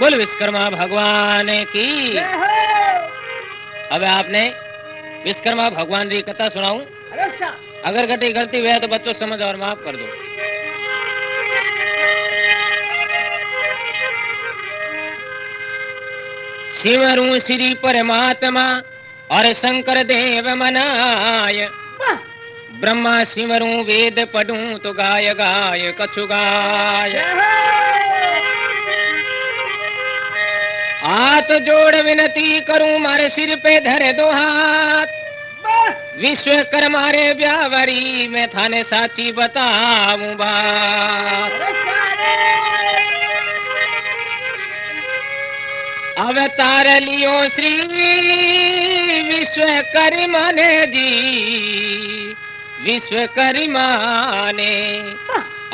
बोल विश्वकर्मा भगवान की। अब आपने विश्वकर्मा भगवान की कथा सुनाऊं। अगर घटी गलती हुई है तो बच्चों समझ और माफ कर दो। शिवरू श्री परमात्मा और शंकर देव मनाय। ब्रह्मा शिवरू वेद पढ़ूं तो गाय गाय कछु गाय। हाथ जोड़ विनती करूं मारे सिर पे धरे दो हाथ। विश्वकर्मा रे ब्यावरी मैं थाने साची बताऊं बात। अवतार लियो श्री विश्वकर्मा ने जी। विश्वकर्मा ने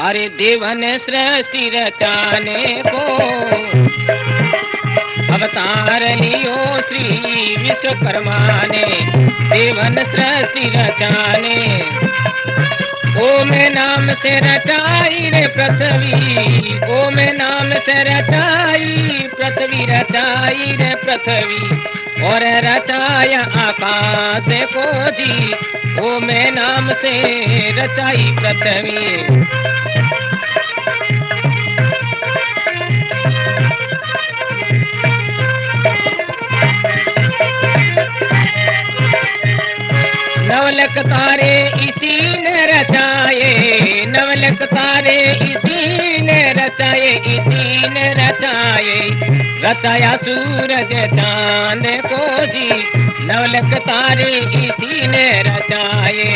अरे देवन सृष्टि रचाने को अवतार लियो श्री विश्वकर्मा ने देवन सृष्टि रचाने। ओम नाम से रचाई रे पृथ्वी। ओम नाम से रचाई पृथ्वी। रचाई रे पृथ्वी और रचाया आकाश को जी। ओम नाम से रचाई पृथ्वी। नवलक तारे इसी ने रचाए। नवलक तारे इसी ने रचाए। इसी ने रचाए। रचाया सूरज चांद को जी। नवलक तारे इसी ने रचाए।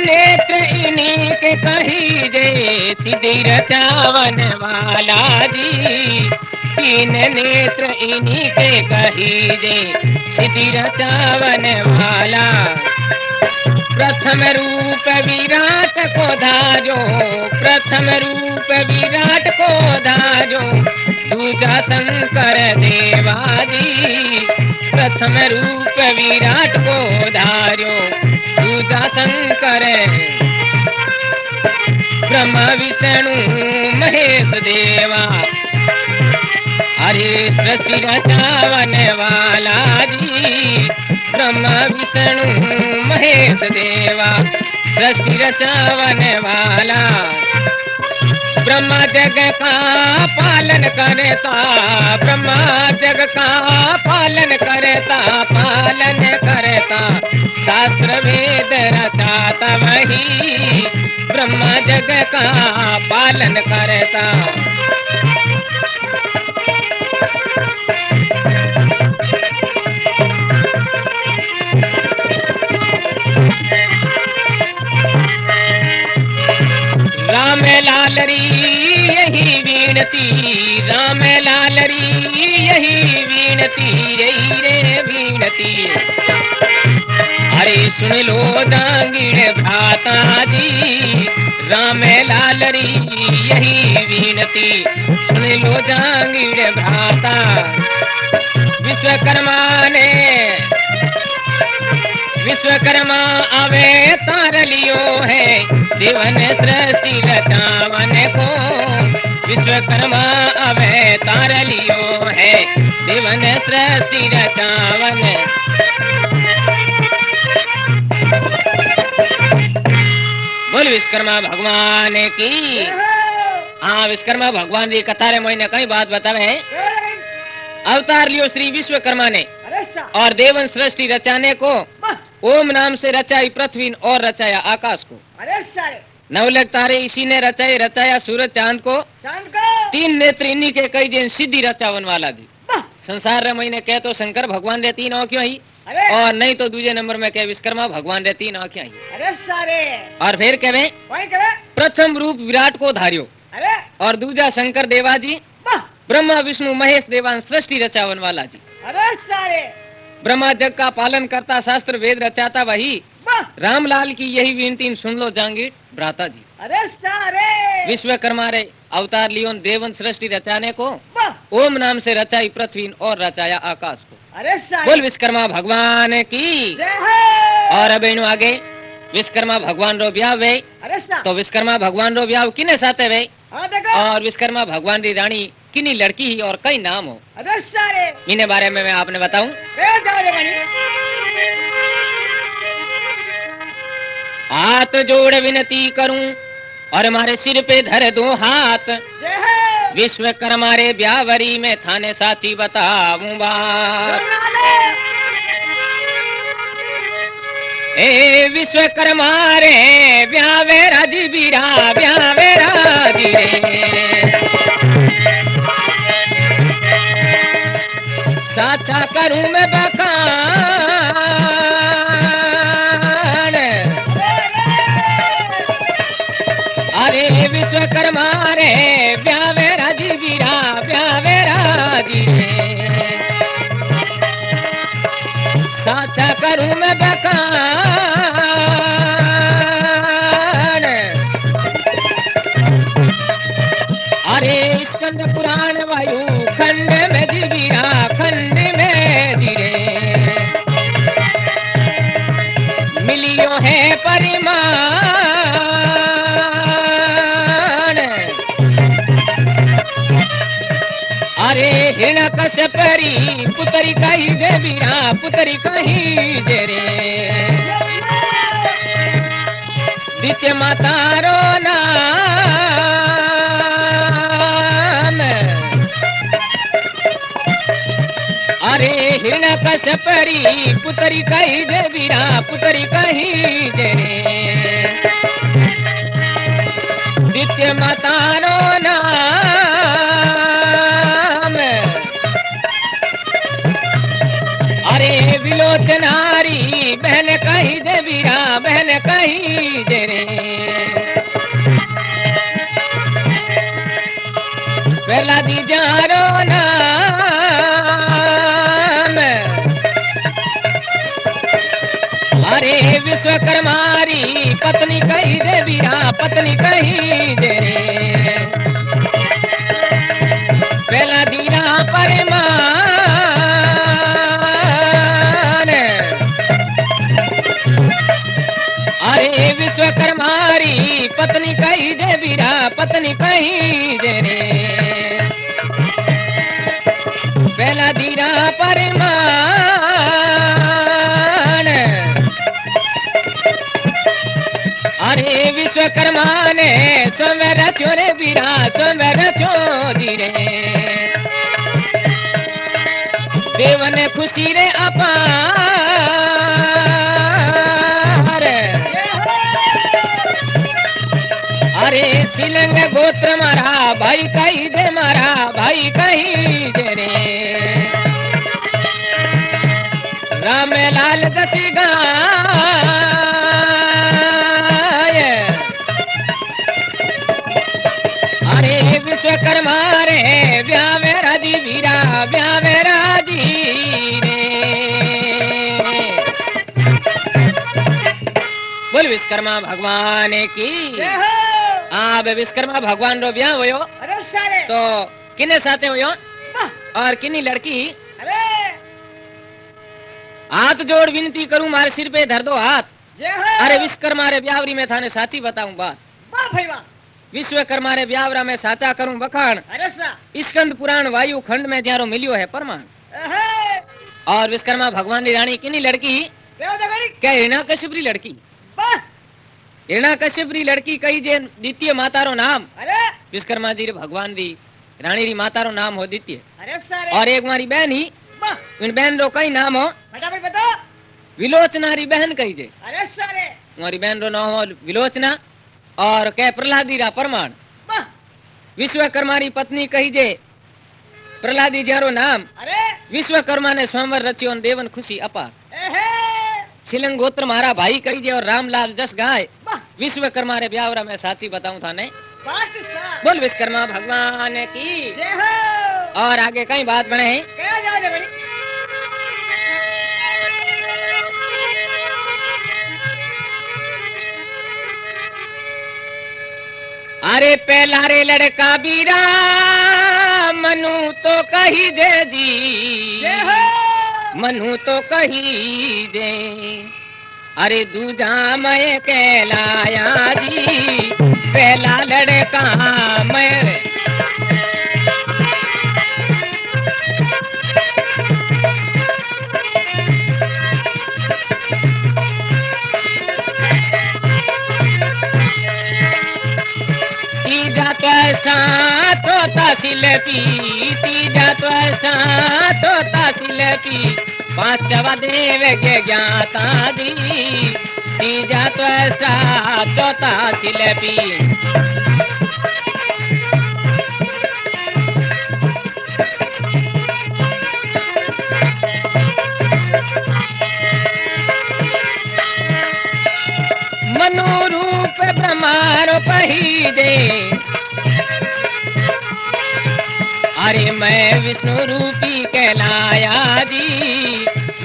नेत्र इन्हीं के कही जे सीधी रचावन वाला जी। तीन नेत्र इन्हीं के कही जे सीधी रचावन वाला। प्रथम रूप विराट को धारो। प्रथम रूप विराट को धारो। दूजा शंकर देवा जी। प्रथम रूप विराट को धारो। दूजा शंकर ब्रह्मा विष्णु महेश देवा। अरे सृष्टि रचावन वाला जी। ब्रह्मा विष्णु महेश देवा। सृष्टि रचावन वाला। ब्रह्मा जग का पालन करता। ब्रह्मा जग का पालन करता। पालन करता शास्त्र वेद रचाता वही। ब्रह्मा जग का पालन करता। राम लाल री यही विनती। राम लाल री यही विनती। रे विनती अरे सुन लो जांगीर भ्राता जी। राम लाल री यही विनती। सुन लो जांगीर भ्राता। विश्वकर्मा ने विश्वकर्मा अवतार लियो है देवन सृष्टि रचावन को। विश्वकर्मा अवतार लियो है देवन सृष्टि रचावन। बोल विश्वकर्मा भगवान की। हाँ विश्वकर्मा भगवान की कथा रे मैंने कई बात बतावे है। अवतार लियो श्री विश्वकर्मा ने और देवन सृष्टि रचाने को। ओम नाम से रचाई पृथ्वी और रचाया आकाश को। नवलक तारे इसी ने रचाए। रचाया सूरज चांद को। तीन नेत्र इन्हीं के कई दिन सिद्धि रचावन वाला जी। संसार रे मैंने कह तो शंकर भगवान रे तीन आँखें ही और नहीं तो दूसरे नंबर में कह विश्वकर्मा भगवान रे तीन आँखें ही। और फिर कहे प्रथम रूप विराट को धारियो और दूजा शंकर देवा जी। ब्रह्मा विष्णु महेश देवान सृष्टि रचावन वाला जी। ब्रह्मा जग का पालन करता शास्त्र वेद रचाता वही। रामलाल की यही विनती सुन लो जांगीर भ्राता जी। विश्वकर्मा रे अवतार लियोन देवन सृष्टि रचाने को। ओम नाम से रचाई पृथ्वी और रचाया आकाश को। अरे बोल विश्वकर्मा भगवान की। और अब इनु आगे विश्वकर्मा भगवान रो ब्याह वे। तो विश्वकर्मा भगवान रो ब्याह किने साथे वे और विश्वकर्मा भगवान री रानी किनी लड़की ही और कई नाम हो इन्हें बारे में मैं आपने बताऊं। हाथ जोड़ विनती करूं और हमारे सिर पे धर दो हाथ, विश्वकर्मा रे ब्यावरी में थाने साची बताऊं बात। ए विश्वकर्मा रे ब्यावे राजी बीरा ब्यावे राजी रे, साचा करूं मैं बखान। अरे विश्वकर्मा रे ब्यावे राजी बीरा ब्यावे राजी रे, साचा करूं मैं बखान। अरे स्कंद पुराण वायु खंड में जीवीरा खंड में जीरे, मिलियो है परिमाण। अरे हिरण कश्यपरी पुतरी कही जे बीरा पुतरी कही जे रे, द्वितीय मातारो नाम। अरे हिरण कश्यपरी पुतरी कही जे बीरा पुतरी कही जे रे, द्वितीय मातारो नाम। अरे विलोचनारी बहन कही जे बीरा बहन कही जे रे, पहला दी जारो नाम। अरे विश्वकर्मारी पत्नी कही जे बीरा पत्नी कही जे रे, पहला दीरा परिमाण। अरे विश्वकर्मारी पत्नी कही जे बीरा पत्नी कही जे रे, पहला दीरा परिमाण। अरे विश्वकर्मा ने स्वयं रचो रे बीरा स्वयं रचो धीरे, देव ने खुशी रे अपार। अरे शिलंग गोत्र मारा भाई कही दे मारा भाई कही दे रे, राम लाल दसी गाय। अरे विश्वकर्मा रे ब्यावे राजी बीरा ब्यावे राजी रे, बोल विश्वकर्मा भगवान की। आप विश्वकर्मा भगवान रो ब्याह होयो तो किने साथे होयो और किनी लड़की। हाथ जोड़ विनती करूं मारे सिर पे धर दो हाथ। अरे विश्वकर्मा रे ब्यावरी में थाने साची बताऊं बात। विश्वकर्मा रे ब्यावरा में साचा करूं बखान। स्कंद पुराण वायु खंड में जारो मिलियो है प्रमाण। और विश्वकर्मा भगवान री रानी किनी लड़की क्या हिरणा कश्यप री लड़की, हिरणा कश्यप री लड़की कही जे द्वितीय माता रो नाम। विश्वकर्मा जी रे भगवान री रानी री माता रो नाम हो द्वितीय। और एक हमारी बहन ही इन बहन रो कई नाम हो विलोचना री बहन कही जे। हमारी बहन रो नाम हो विलोचना और कह प्रहलादी रा प्रमाण। विश्वकर्मा री पत्नी कही जे प्रहलादी जारो नाम। विश्वकर्मा ने स्वयंवर रचियो देवन खुशी अपार। शिलंग गोत्र मारा भाई कही जे और रामलाल जस गाय। विश्वकर्मा रे ब्यावरा में साची बताऊं थाने बोल विश्वकर्मा भगवान की। और आगे कई बात बने अरे पहला रे लड़का बीरा मनु तो कही जे जी मनु तो कही जे अरे दूजा मैं कहलाया जी पहला लड़का मैं तीजा त्वष्टा तोता शिल्पी तीजा त्वष्टा तोता शिल्पी पांचवा देव ज्ञाता दी तीजा त्वष्टा चौथा शिल्पी मनु रूप ब्रह्मारो कही दे अरे मैं विष्णु रूपी कहलाया जी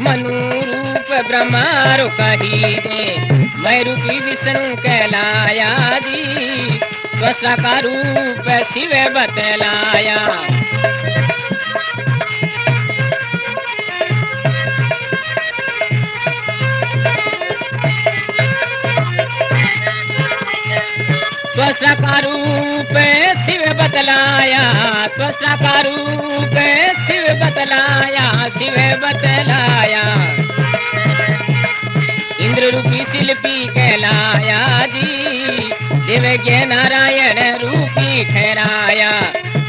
मनु रूप ब्रह्मारो कही दे मैं रूपी विष्णु कहलाया जी त्वष्टा का रूप शिव बतलाया त्वष्टा का रूप शिव बतलाया त्वष्टा का रूप शिव बतलाया शिव बतलाया इंद्र रूपी शिल्पी कहलाया जी देवज्ञ नारायण रूपी ठहराया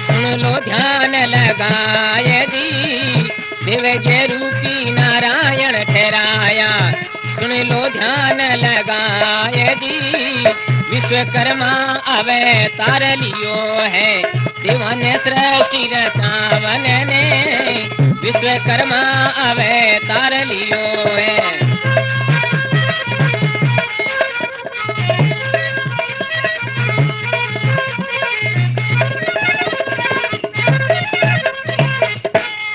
सुन लो ध्यान लगाए जी देवज्ञ रूपी नारायण ठहराया सुन लो ध्यान लगाए जी विश्वकर्मा अवतार लियो है देवन सृष्टि रचावन ने विश्वकर्मा अवतार लियो है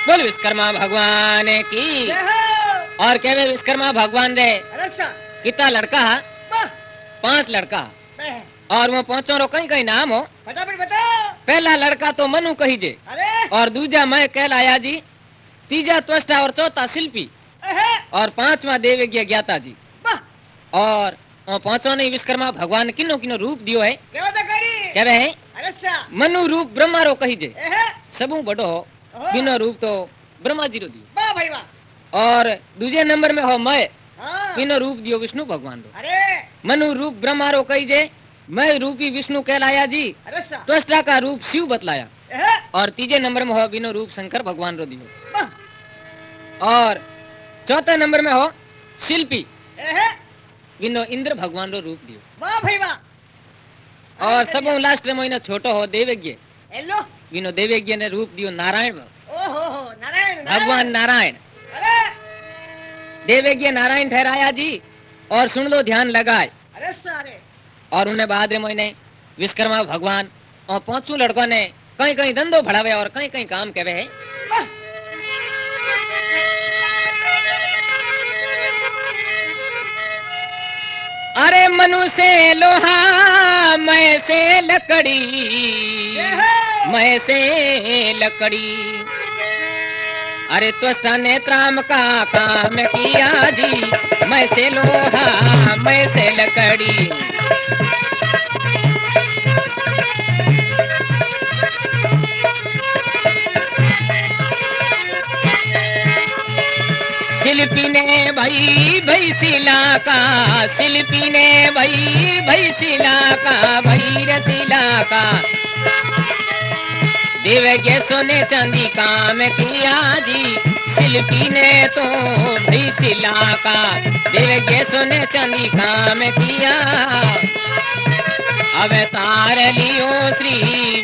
बोल विश्वकर्मा भगवान की और क्या विश्वकर्मा भगवान रे कितना लड़का 5 लड़का और वो 5 रो कई कई नाम हो फटाफट बताओ। पहला लड़का तो मनु कही जे और दूजा मैं कहलाया जी तीजा त्वष्टा और चौथा शिल्पी और 5वां देवज्ञ ज्ञाता जी और 5वां ने विश्वकर्मा भगवान किनो किनो रूप दियो है क्या है मनु रूप ब्रह्मा रो कही जे सबू बड़ो हो बिनो रूप तो ब्रह्मा जी रो दियो और दूजे नंबर में हो मैं बिनो रूप दियो विष्णु भगवान रो मनु रूप ब्रह्मा रो कही जे मैं रूपी विष्णु कहलाया जी त्वष्टा का रूप शिव बतलाया और तीजे नंबर में हो बिनो रूप शंकर भगवान रो दियो और चौथे नंबर में हो शिल्पी बिनो इंद्र भगवान रो रूप दियो वाह भाई वाह और सब लास्ट में इनो छोटो हो देवज्ञ बिनो देवज्ञ ने रूप दियो नारायण नारायण भगवान नारायण देवज्ञ नारायण ठहराया जी और सुन लो ध्यान लगाए और उन्हें बाद में ने विश्वकर्मा भगवान और 5 लड़कों ने कहीं कहीं धंधो बढ़ावे और कहीं कहीं काम करे है अरे मनु से लोहा मैं से लकड़ी मैं से लकड़ी अरे त्वष्टा ने त्राम का काम किया जी मैं से लोहा मैं से लकड़ी शिल्पी ने भाई शिला का शिल्पी ने भाई शिला का भाई रसीला का देवज्ञ सोने चांदी काम किया जी शिल्पी ने तो भाई शिला का देवज्ञ सोने चांदी काम किया अवतार लियो श्री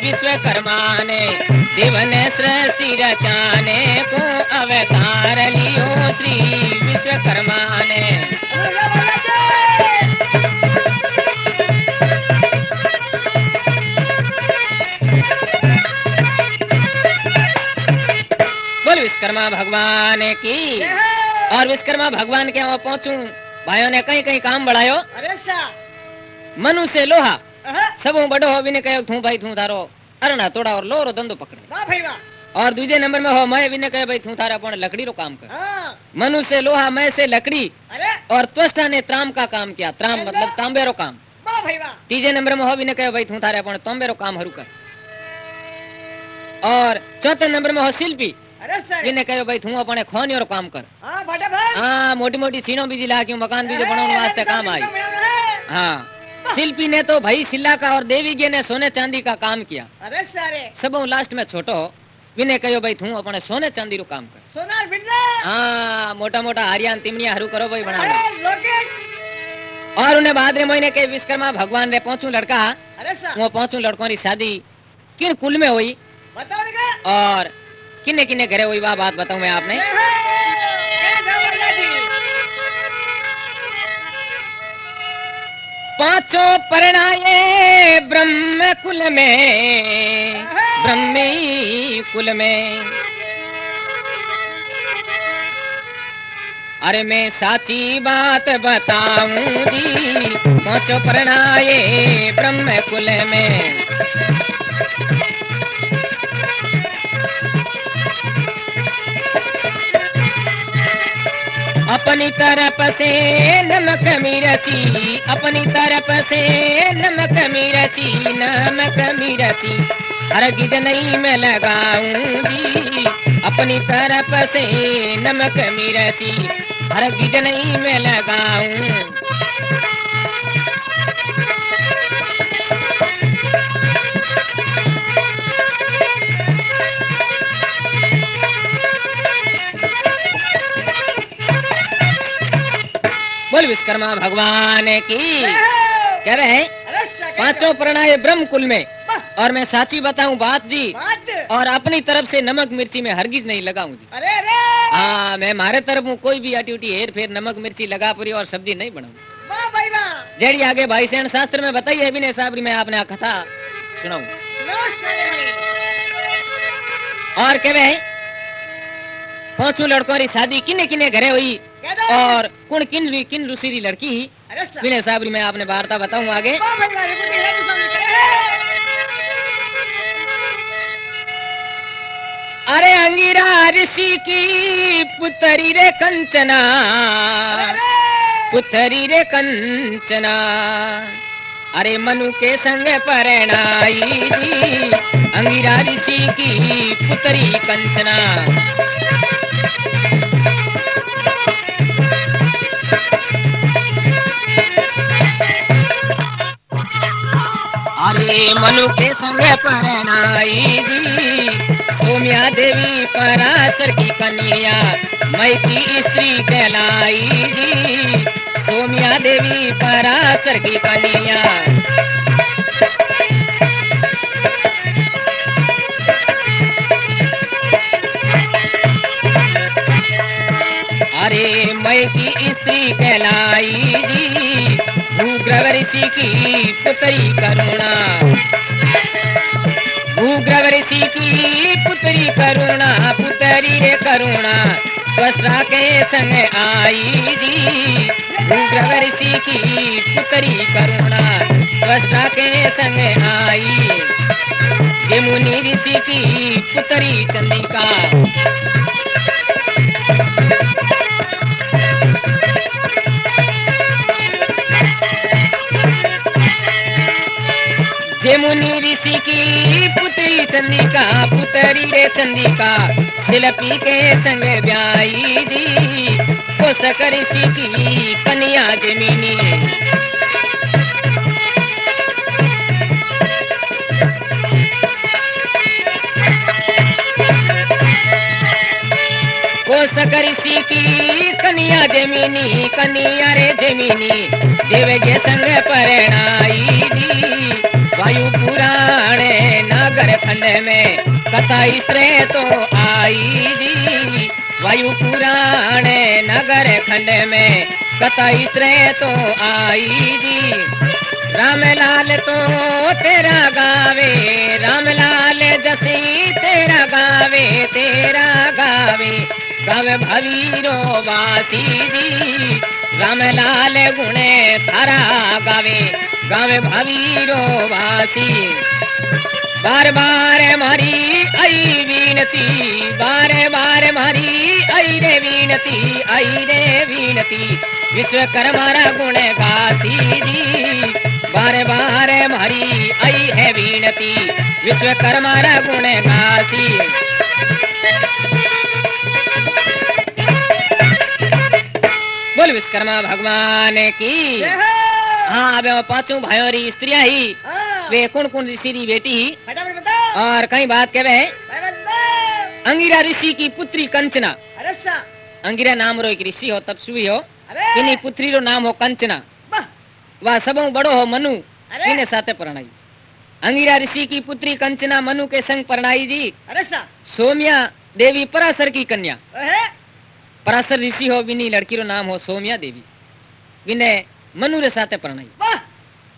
विश्वकर्मा ने देवन सृष्टि रचाने को अवतार लियो श्री विश्वकर्मा ने बोल विश्वकर्मा भगवान की और विश्वकर्मा भगवान के वहां पहुंचू भाइयों ने कहीं कहीं काम बढ़ायो मनु से लोहा सब बड़ो हो भी ने कहो थू भाई थू थारो अरणा तोड़ा और लोरो धंधो पकड़े और दूजे नंबर में हो मैं बिने कहे भाई तू थारा पण लकड़ी रो काम कर। हाँ मनुष्य लोहा मैं से लकड़ी अरे और त्वष्टा ने त्राम का काम किया। त्राम मतलब तांबे रो काम। वाह भाई वाह तीजे नंबर में हो बिने कहे भाई तू थारे पण तांबे रो काम हरू कर। और चौथे नंबर में हो शिल्पी अरे सर बिने कहे भाई तू अपने खोनियो रो काम कर। हाँ भाटा भाई हाँ मोटी मोटी सीनो बीजी ला क्यों मकान बीजे बनाने वास्ते काम आई। हाँ शिल्पी ने तो भाई शिला का और देवी जी ने सोने चांदी का काम किया। अरे सारे सब लास्ट में छोटो विने कहो भाई तू अपने सोने चांदी रो काम कर। सोनार बिल्ला हाँ मोटा मोटा हारियान तिमड़िया हरू करो भाई बना। अरे लॉकेट और उन्हें बाद रे महीने के विश्वकर्मा भगवान रे पहुंचू लड़का अरे सर वो पहुंचू लड़कों की शादी किन कुल में हुई बताओ निका और किन्ने किन्ने घरे हुई वह बात बताऊं मैं आपने। पांचों परणाए ब्रह्म कुल में ब्रह्मी कुल में। अरे मैं साची बात बताऊं जी पांचों परणाए ब्रह्म कुल में। अपनी तरफ से नमक मिर्ची अपनी तरफ से नमक मिर्ची हर गिद नहीं मैं लगाऊं जी। अपनी तरफ से नमक मिर्ची हर गिद नहीं मैं लगाऊं। बोल विश्वकर्मा भगवान की कह रहे हैं पांचों प्रणय ब्रह्म कुल में। और मैं साची बताऊं बात जी और अपनी तरफ से नमक मिर्ची में हरगिज नहीं लगाऊं जी। अरे अरे हाँ मैं मारे तरफ हूँ कोई भी अटी हेर फेर नमक मिर्ची लगा पूरी और सब्जी नहीं बनाऊं। वाह भाई वाह जेड़ी आगे भाई सेन शास्त्र में बताई है विनय साहब मैं आपने कथा सुनाऊं। और कह रहे पांचों लड़कों की शादी किन्ने किन्ने घरे हुई और कौन किन ऋषि की लड़की विनय साहब मैं आपने वार्ता बताऊं आगे। अरे अंगिरा ऋषि की पुत्री रे कंचना पुत्री रे कंचना। अरे मनु के संग परणाई जी अंगिरा ऋषि की पुत्री कंचना। अरे मनु के संग परणाई जी सोम्या देवी पराशर की कन्या मई की स्त्री कहलाई जी। सोम्या देवी पराशर की कन्या। अरे मई की स्त्री कहलाई जी भूग्रव ऋषि की पुत्री करुणा। भूग्रव ऋषि की पुत्री करुणा पुत्री रे करुणा त्वष्टा के संग आई जी। भूग्रव ऋषि की पुत्री करुणा त्वष्टा के संग आई। यमुनी ऋषि की पुत्री चंदिका। यमुनी ऋषि की पुत्री चंदिका पुत्री रे चंदिका शिल्पी के संग ब्याई जी। कोशक ऋषि की कन्या जमीनी। कोशक ऋषि की कन्या जमीनी कन्या रे जमीनी देव के संग परणाई जी। वायु पुराण नागर खंड में कथा इसरे तो आई जी। वायु पुराण नगर खंड में कथा इसरे तो आई जी। रामलाल तो तेरा गावे रामलाल जसी तेरा गावे गावे भवीरो वासी जी। रामलाल गुणे थारा गावे गावे भवीरो वासी। बार बार मारी आई वीनती वीनती बारे बारे मारी आई रे वीनती विश्वकर्मारा गुण गासी जी बारे बारे मारी आई है वीनती विश्वकर्मारा गुण गासी। बोल विश्वकर्मा भगवान की। जय हो। हाँ अब पांचों भाइयों री स्त्रियां ही हाँ। वे कौन कौन ऋषि री बेटी ही फटाफट बताओ। और कई बात कहवे है फटाफट बताओ। अंगिरा ऋषि की पुत्री कंचना। अरे सा। अंगिरा नाम रो एक ऋषि हो तपस्वी हो अरे। इनी पुत्री रो नाम हो कंचना वाह। वह सबों बड़ो हो मनु अरे। इने साथे परणाई। अंगिरा ऋषि की पुत्री कंचना मनु के संग परणाई जी। अरे सा। सोम्या देवी पराशर की कन्या। ओहे। पराशर ऋषि हो विनी लड़की रो नाम हो सोम्या देवी विने मनु रे साथे परणाई। वाह।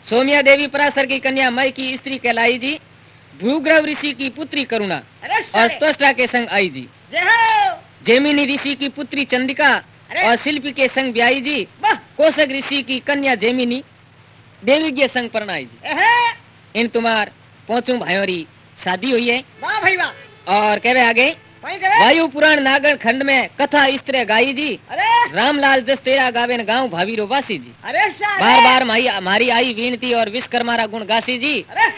सोम्या देवी पराशर की कन्या मई की स्त्री कहलाई जी। भूग्रव ऋषि की पुत्री करुणा अरे और सारे। त्वष्टा के संग आई जी। जय हो। जेमिनी ऋषि की पुत्री चंदिका अरे। और शिल्पी के संग ब्याई जी। वाह। कोशक ऋषि की कन्या जेमिनी देवी के संग परणाई जी। एहे। इन तुम्हार पांचों भाइयों री शादी हुई है। वाह भाई वाह। और कहवे आगे वहीं करे। वायु पुराण नागण खंड में कथा इस तरह गाई जी। अरे। रामलाल जस तेरा गावेन गाँव भाभी रो वासी जी। अरे सारे। बार बार मारी आई विनती और विश्वकर्मा गुण गासी जी। अरे।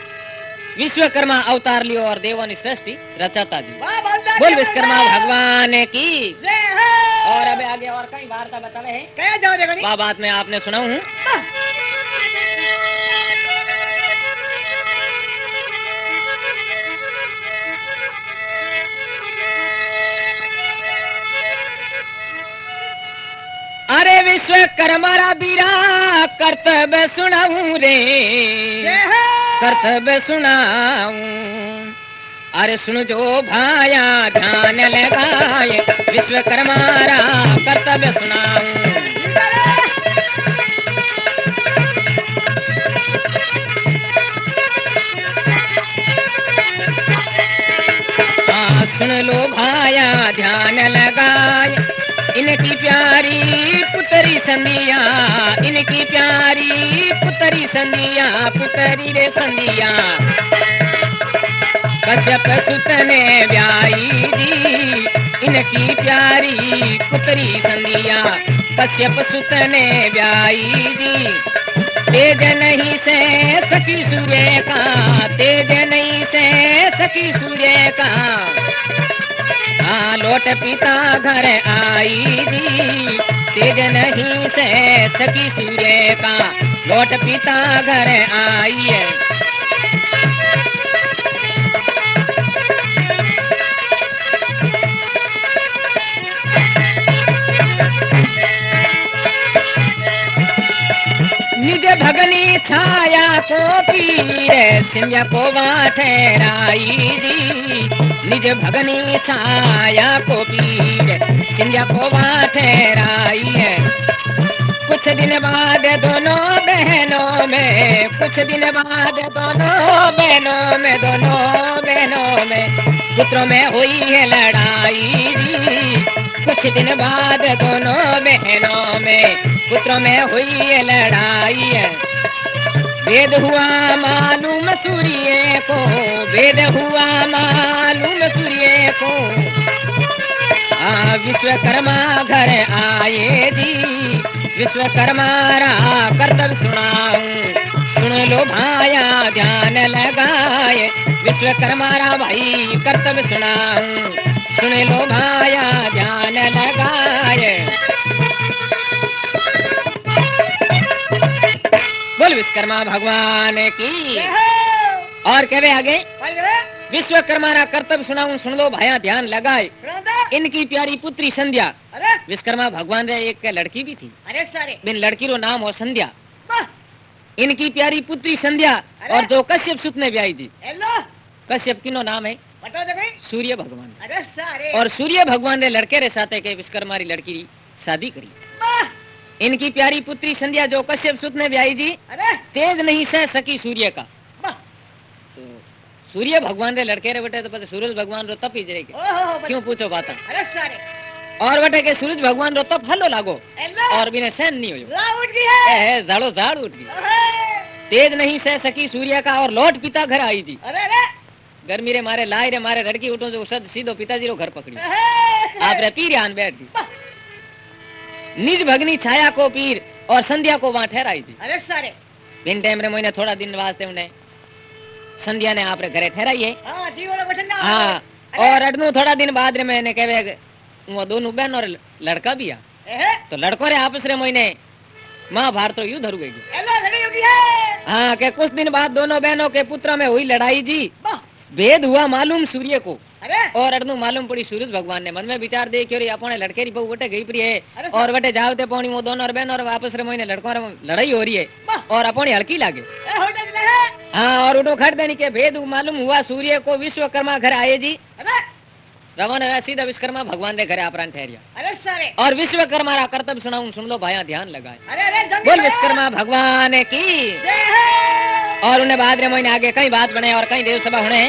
विश्वकर्मा अवतार लियो और देवों की सृष्टि रचाता जी। वाह बोलता। बोल विश्वकर्मा भगवान की। जय हो। और अब आगे और कई वार्ता बतावे है कह जाओ देखो नहीं। वह बात मैं आपने सुनाऊं हूँ। अरे विश्वकर्मा बीरा कर्तव्य सुनाऊं रे जय हो। कर्तव्य सुनाऊं। अरे सुन जो भाया ध्यान लगाए विश्वकर्मा कर्तव्य सुनाऊं। हाँ सुन लो भाया ध्यान लगाए इनकी प्यारी पुतरी संदिया इनकी प्यारी पुतरी संदिया पुतरी रे संदिया कश्यप सुत ने ब्याई जी इनकी प्यारी पुतरी संदिया कश्यप सुत ने ब्याई जी। तेज नहीं से सखी सूर्य का तेज नहीं से सखी सूर्य का हाँ लौट पिता घर आई जी तेज नहीं से सखी सूर्य का लौट पिता घर आई है। निज भगनी छाया को पीर सिंध्या को ठहराई जी निज भगनी छाया को पीर सिंध्या को ठहराई है। कुछ दिन बाद दोनों बहनों में कुछ दिन बाद दोनों बहनों में पुत्रों में हुई है लड़ाई जी। कुछ दिन बाद दोनों बहनों में पुत्रों में हुई है लड़ाई है। वेद हुआ मालूम सूर्य को वेद हुआ मालूम सूर्य को विश्वकर्मा घर आए जी विश्वकर्मा कर्तव्य सुनाऊं। सुन लो भाया ध्यान लगाए विश्वकर्मा भाई कर्तव्य सुनाऊं। सुन लो भाया ध्यान लगाए। बोल विश्वकर्मा भगवान की। और कहवे आगे विश्वकर्मा कर्तव्य सुनाऊं। सुन लो भाया ध्यान लगाए इनकी प्यारी पुत्री संध्या। अरे विश्वकर्मा भगवान रे एक लड़की भी थी। अरे सारे बिन लड़की रो नाम हो संध्या। इनकी प्यारी पुत्री संध्या और जो कश्यप सुत ने ब्याई जी। हेलो कश्यप किनो नाम है बताओ दे भाई। सूर्य भगवान। अरे सारे और सूर्य भगवान ने लड़के रे साथे के विश्वकर्मा री लड़की री शादी करी। इनकी प्यारी पुत्री संध्या जो कश्यप सुत ने ब्याई जी। अरे तेज नहीं सह सकी सूर्य का तो सूर्य भगवान रे लड़के रे बटे तो पता सूरज भगवान रो तप ही जाएगा। क्यों पूछो बात। अरे सारे और बटे के सूरज भगवान रो तप हलो लागो और बिना सहन नहीं हो ला उठ गई है। झाड़ो झाड़ उठ गई। तेज नहीं सह सकी सूर्य का और लौट पिता घर आई जी। अरे अरे गर्मी रे मारे लाई रे मारे रड़की उठो जो सद सीधो पिताजी रो घर पकड़ी आप रे पीर आन बैठ दी निज भगनी छाया को पीर और संध्या को वहां ठहराई जी। अरे सारे बिन टाइम रे मोने थोड़ा दिन वास्ते उन्हें संध्या ने आप रे घरे ठहराई है। हाँ दी वाला बटन ना हाँ और अडनू थोड़ा दिन बाद रे मैंने कहवे वो दोनों बहन और लड़का भी आ तो लड़को रे आपस रे मोने महाभारत रो युद्ध हुई लड़ाई होगी है। हाँ के कुछ दिन बाद दोनों बहनों के पुत्र में हुई लड़ाई जी। भेद हुआ मालूम सूर्य को अरे और अडनू मालूम पड़ी सूरज भगवान ने मन में विचार देखियो रे अपने लड़के री बहू वटे गई पड़ी है और वटे जावते पौनी वो दोनों बहन और आपस रे मोने लड़कों लड़ाई हो रही है और अपनी हल्की लागे। हाँ और उठो खड़ देनी के भेद मालूम हुआ सूर्य को विश्वकर्मा घर आए जी। रवाना हुआ सीधा विश्वकर्मा भगवान ने घरे आपरान ठहरिया। अरे सारे और विश्वकर्मा रा कर्तव्य सुनाऊं सुन लो भाया ध्यान लगाए। अरे बोल विश्वकर्मा भगवान की। और उन्हें बाद रे महीने आगे कई बात बने और कई देव सभा होने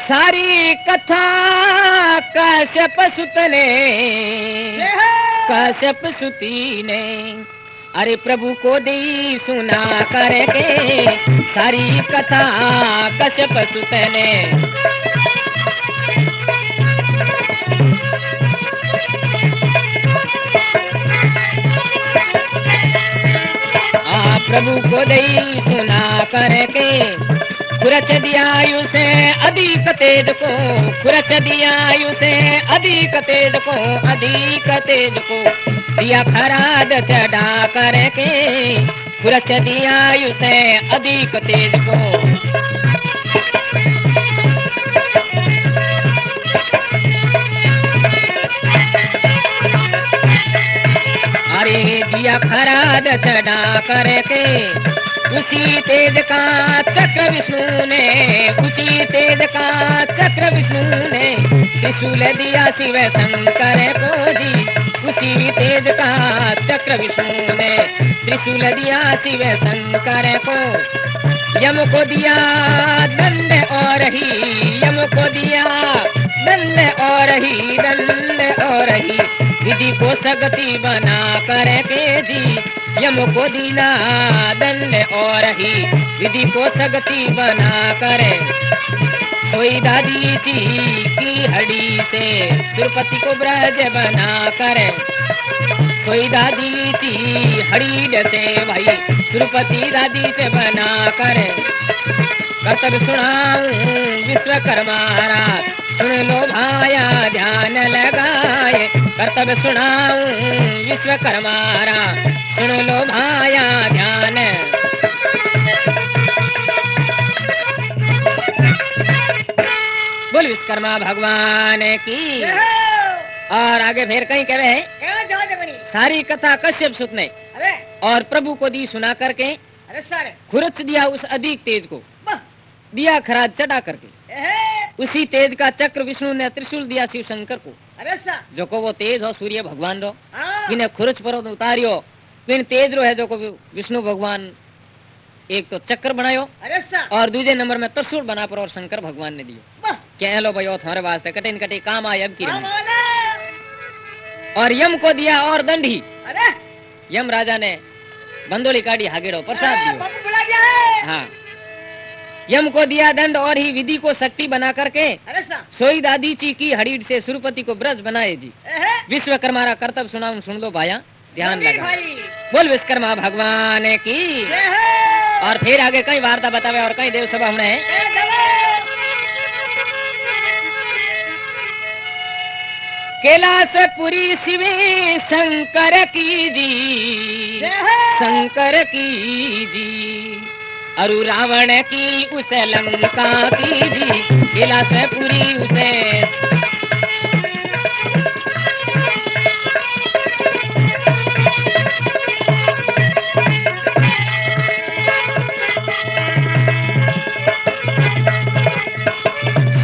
सारी कथा कश्यप सुत ने कश्यप सुती ने अरे प्रभु को दी सुना करके सारी कथा कश्यप सुत ने प्रभु को दई सुना करके खुरच दिया से अधिक तेज को खुरच दिया से अधिक तेज को दिया खराद चढ़ा करके खुरच दिया से अधिक तेज को अरे दिया खराद चढ़ा करके उसी तेज का चक्र विष्णु ने उसी तेज का चक्र विष्णु ने त्रिशूल दिया शिव शंकर को जी उसी तेज का चक्र विष्णु ने त्रिशूल दिया शिव शंकर को यम को दिया दंड और ही यम को दिया दंड और ही विधि को सगति बना करके जी यम को दीना दंड और ही विधि को सगति बना करे सोई दादी जी की हड्डी से सुरपति को ब्रज बना करे सोई दादी जी हड्डी से भाई सुरपति दादी से बना करे कर्तव्य सुनाऊं विश्वकर्मा सुन लो भाया ध्यान लगाए कर्तव्य सुनाऊं विश्वकर्मा सुन लो भाया ध्यान बोल विश्वकर्मा भगवान की। और आगे फिर कहीं कहे सारी कथा कश्यप सुत ने और प्रभु को दी सुना करके अरे सारे खुरच दिया उस अधिक तेज को दिया खराज चढ़ा करके उसी तेज का चक्र विष्णु ने त्रिशूल दिया शिव शंकर को अरे जो को वो तेज हो सूर्य भगवान रो बिने खुरच पर उतारियो बिन तेज रो है जो को विष्णु भगवान एक तो चक्र बनायो और दूसरे नंबर में त्रिशूल बना पर और शंकर भगवान ने दियो क्या लो भाई तुम्हारे वास्ते कटे कटे काम आए अब की और यम को दिया और दंड ही यम राजा ने बंदोली काटी हागेड़ो प्रसाद दियो। हाँ यम को दिया दंड और ही विधि को शक्ति बना करके सोई दादी जी की हड़ीड से सुरपति को ब्रज बनाए जी। विश्वकर्मा रा कर्तव्य सुनाऊं सुन लो भाया ध्यान लगा बोल विश्वकर्मा भगवान की। और फिर आगे कई वार्ता बतावे और कई देव सभा होने कैलाशपुरी शिवे शंकर की जी शंकर की जी अरु रावण की उसे लंका की जी कैलाशपुरी उसे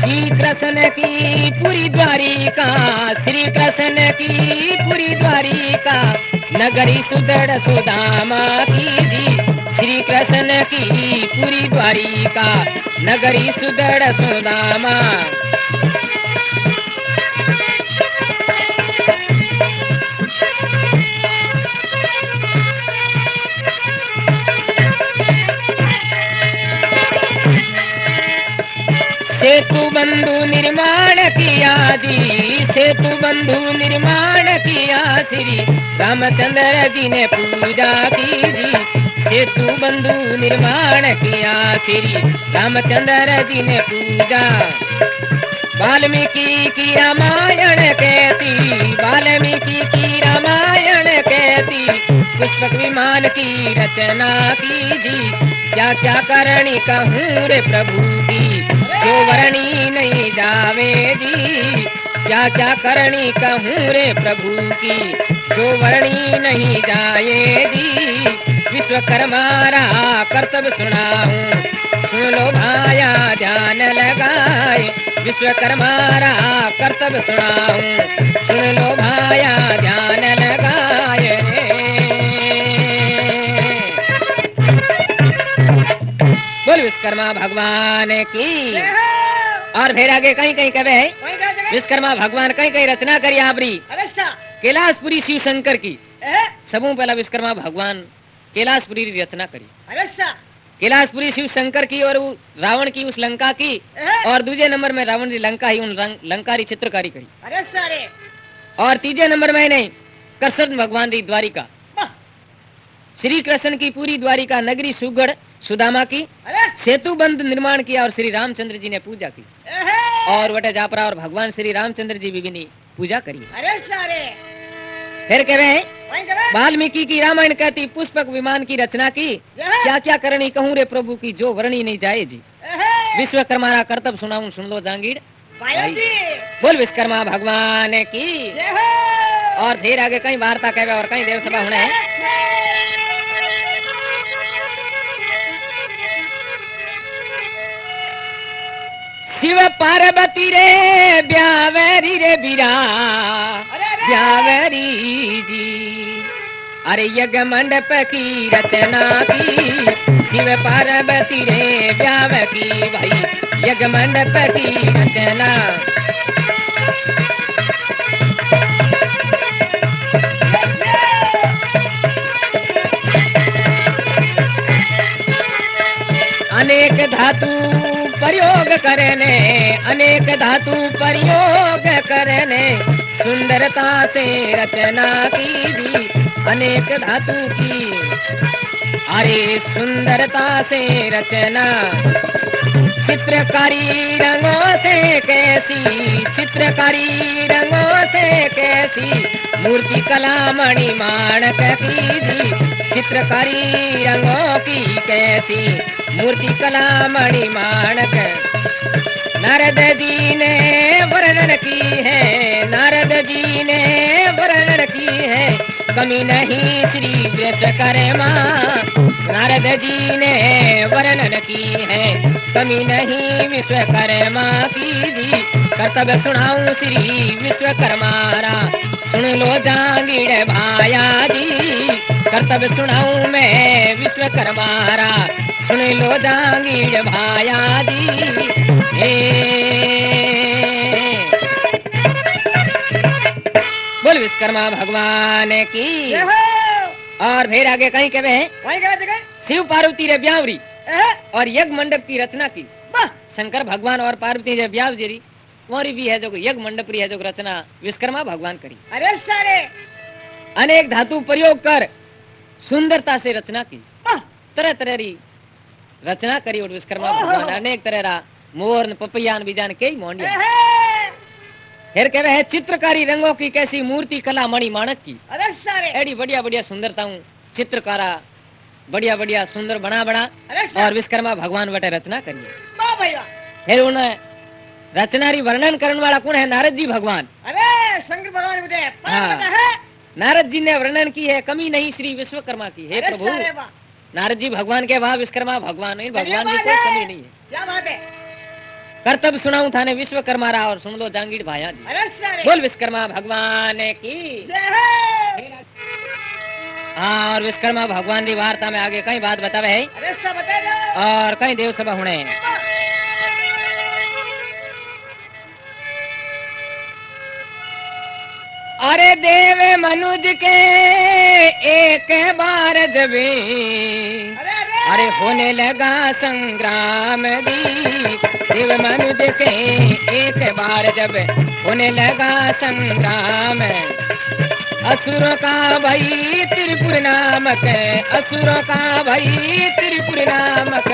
श्री कृष्ण की पूरी द्वारिका श्री कृष्ण की पूरी द्वारिका नगरी सुदृढ़ सुदामा की जी श्री कृष्ण की पूरी द्वारिका नगरी सुदृढ़ सुदामा सेतु बंधु निर्माण किया जी, सेतु बंधु निर्माण किया श्री रामचंद्र जी ने पूजा की जी। सेतु बंधु निर्माण किया श्री रामचंद्र जी ने पूजा। वाल्मीकि की रामायण कहती, वाल्मीकि की रामायण कहती, पुष्पक विमान की रचना की जी। क्या क्या करनी कहूँ रे प्रभु की, जो वर्णी नहीं जावे जी। क्या क्या करनी कहूँ रे प्रभु की, जो वर्णी नहीं जाए जी। विश्वकर्मा रा कर्तव्य सुनाऊं, सुन लो भाया ध्यान लगाए। विश्वकर्मा रा कर्तव्य सुनाऊं, सुन लो भाया ध्यान लगाए रे। बोल विश्वकर्मा भगवान की। जय हो। और फिर आगे कहीं कहीं कहे वहीं कहा जगह। विश्वकर्मा भगवान कहीं कहीं रचना करी आपरी अरे सा कैलाशपुरी शिव शंकर की। ए, सबों पहला विश्वकर्मा भगवान कैलाशपुरी की रचना करी। अरे सा कैलाशपुरी शिव शंकर की और रावण की उस लंका की। ए, और दूसरे नंबर में रावण की लंका ही उन लंका की चित्रकारी करी। अरे सारे और तीसरे नंबर में नहीं कृष्ण भगवान की द्वारिका, वाह। श्री कृष्ण की पूरी द्वारिका नगरी सुगढ़ सुदामा की अरे सेतु बंध निर्माण किया और श्री रामचंद्र जी ने पूजा की। एहे, और वटे जापरा और भगवान श्री रामचंद्र जी भी ने पूजा करी। अरे सारे फिर कह रहे हैं वहीं कहा। वाल्मीकि की रामायण कहती, पुष्पक विमान की रचना की। जय। क्या क्या करनी कहूँ रे प्रभु की, जो वर्णी नहीं जाए जी। एहे, विश्वकर्मा रा कर्तव्य सुनाऊं, सुन लो जांगीर भाइयों भाई। जी बोल विश्वकर्मा भगवान की। जय हो। और फिर आगे कहीं वार्ता कहवे और कहीं देव सभा होने हैं। शिव पार्वती रे ब्यावरी रे बिरा, अरे अरे ब्यावरी जी। अरे यज्ञ मंडप की रचना की, शिव पार्वती रे ब्याव की भाई यज्ञ मंडप की रचना। अनेक धातु प्रयोग करने, अनेक धातु प्रयोग करने, सुंदरता से रचना की जी। अनेक धातु की अरे सुंदरता से रचना। चित्रकारी रंगों से कैसी, चित्रकारी रंगों से कैसी, मूर्ति कला मणि माणक की जी। चित्रकारी रंगों की कैसी, मूर्ति कला मणि माणक। नारद जी ने वर्णन की है, नारद जी ने वर्णन की है, कमी नहीं श्री विश्वकर्मा। नारद जी ने वर्णन की है, कमी नहीं विश्वकर्मा की जी। कर्तव्य सुनाऊं श्री विश्वकर्मा रा, सुन लो जांगीड़ भाया जी। कर्तव्य सुनाऊं मैं विश्वकर्मा रा, सुन लो जांगीड़ भाया जी। बोल विश्वकर्मा भगवान की। जय हो। और फिर आगे कहीं कहे हैं वहीं कहा जगह। शिव पार्वती रे ब्यावरी एहे, और यज्ञ मंडप की रचना की। वाह। शंकर भगवान और पार्वती रे ब्याव जरी वोरी भी है जो यज्ञ मंडप री है जो रचना विश्वकर्मा भगवान करी। अरे सारे अनेक धातु प्रयोग कर सुंदरता से रचना की। वाह। तरह तरह री रचना करी और विश्वकर्मा ओहो। भगवान अनेक तरह रा मोर पपैयान बीजान कई मोंडिया। एहे, फिर कह रहे हैं चित्रकारी रंगों की कैसी, मूर्ति कला मणि माणक की। अरे सारे एडी बढ़िया बढ़िया सुंदरताऊं चित्रकारा बढ़िया बढ़िया सुंदर बना बना अरे और सारे विश्वकर्मा भगवान वटे रचना करिए। वाह भाई वाह। फिर उन्हें रचना री वर्णन करने वाला कौन है? नारद जी भगवान। अरे शंकर भगवान मुझे हाँ। पता है। नारद जी ने वर्णन की है, कमी नहीं श्री विश्वकर्मा की। हे अरे प्रभु सारे वाह, नारद जी भगवान के वहां विश्वकर्मा भगवान, इन भगवान की धन्यवाद कोई है। कमी नहीं है। क्या बात है। कर्तव्य सुनाऊं थाने विश्वकर्मा रा और सुन लो जांगीर भाया जी। अरे सारे बोल विश्वकर्मा भगवान की। जय हो। हाँ, और विश्वकर्मा भगवान की वार्ता में आगे कई बात बतावे है अरे सब बता दो। और कई देव सभा होने हैं। अरे देव मनुज के एक बार जबे, अरे अरे अरे होने लगा संग्राम जी देव मनुज के एक बार जब होने लगा संग्राम असुरों का भाई त्रिपुर नामक असुरों का भाई त्रिपुर नामक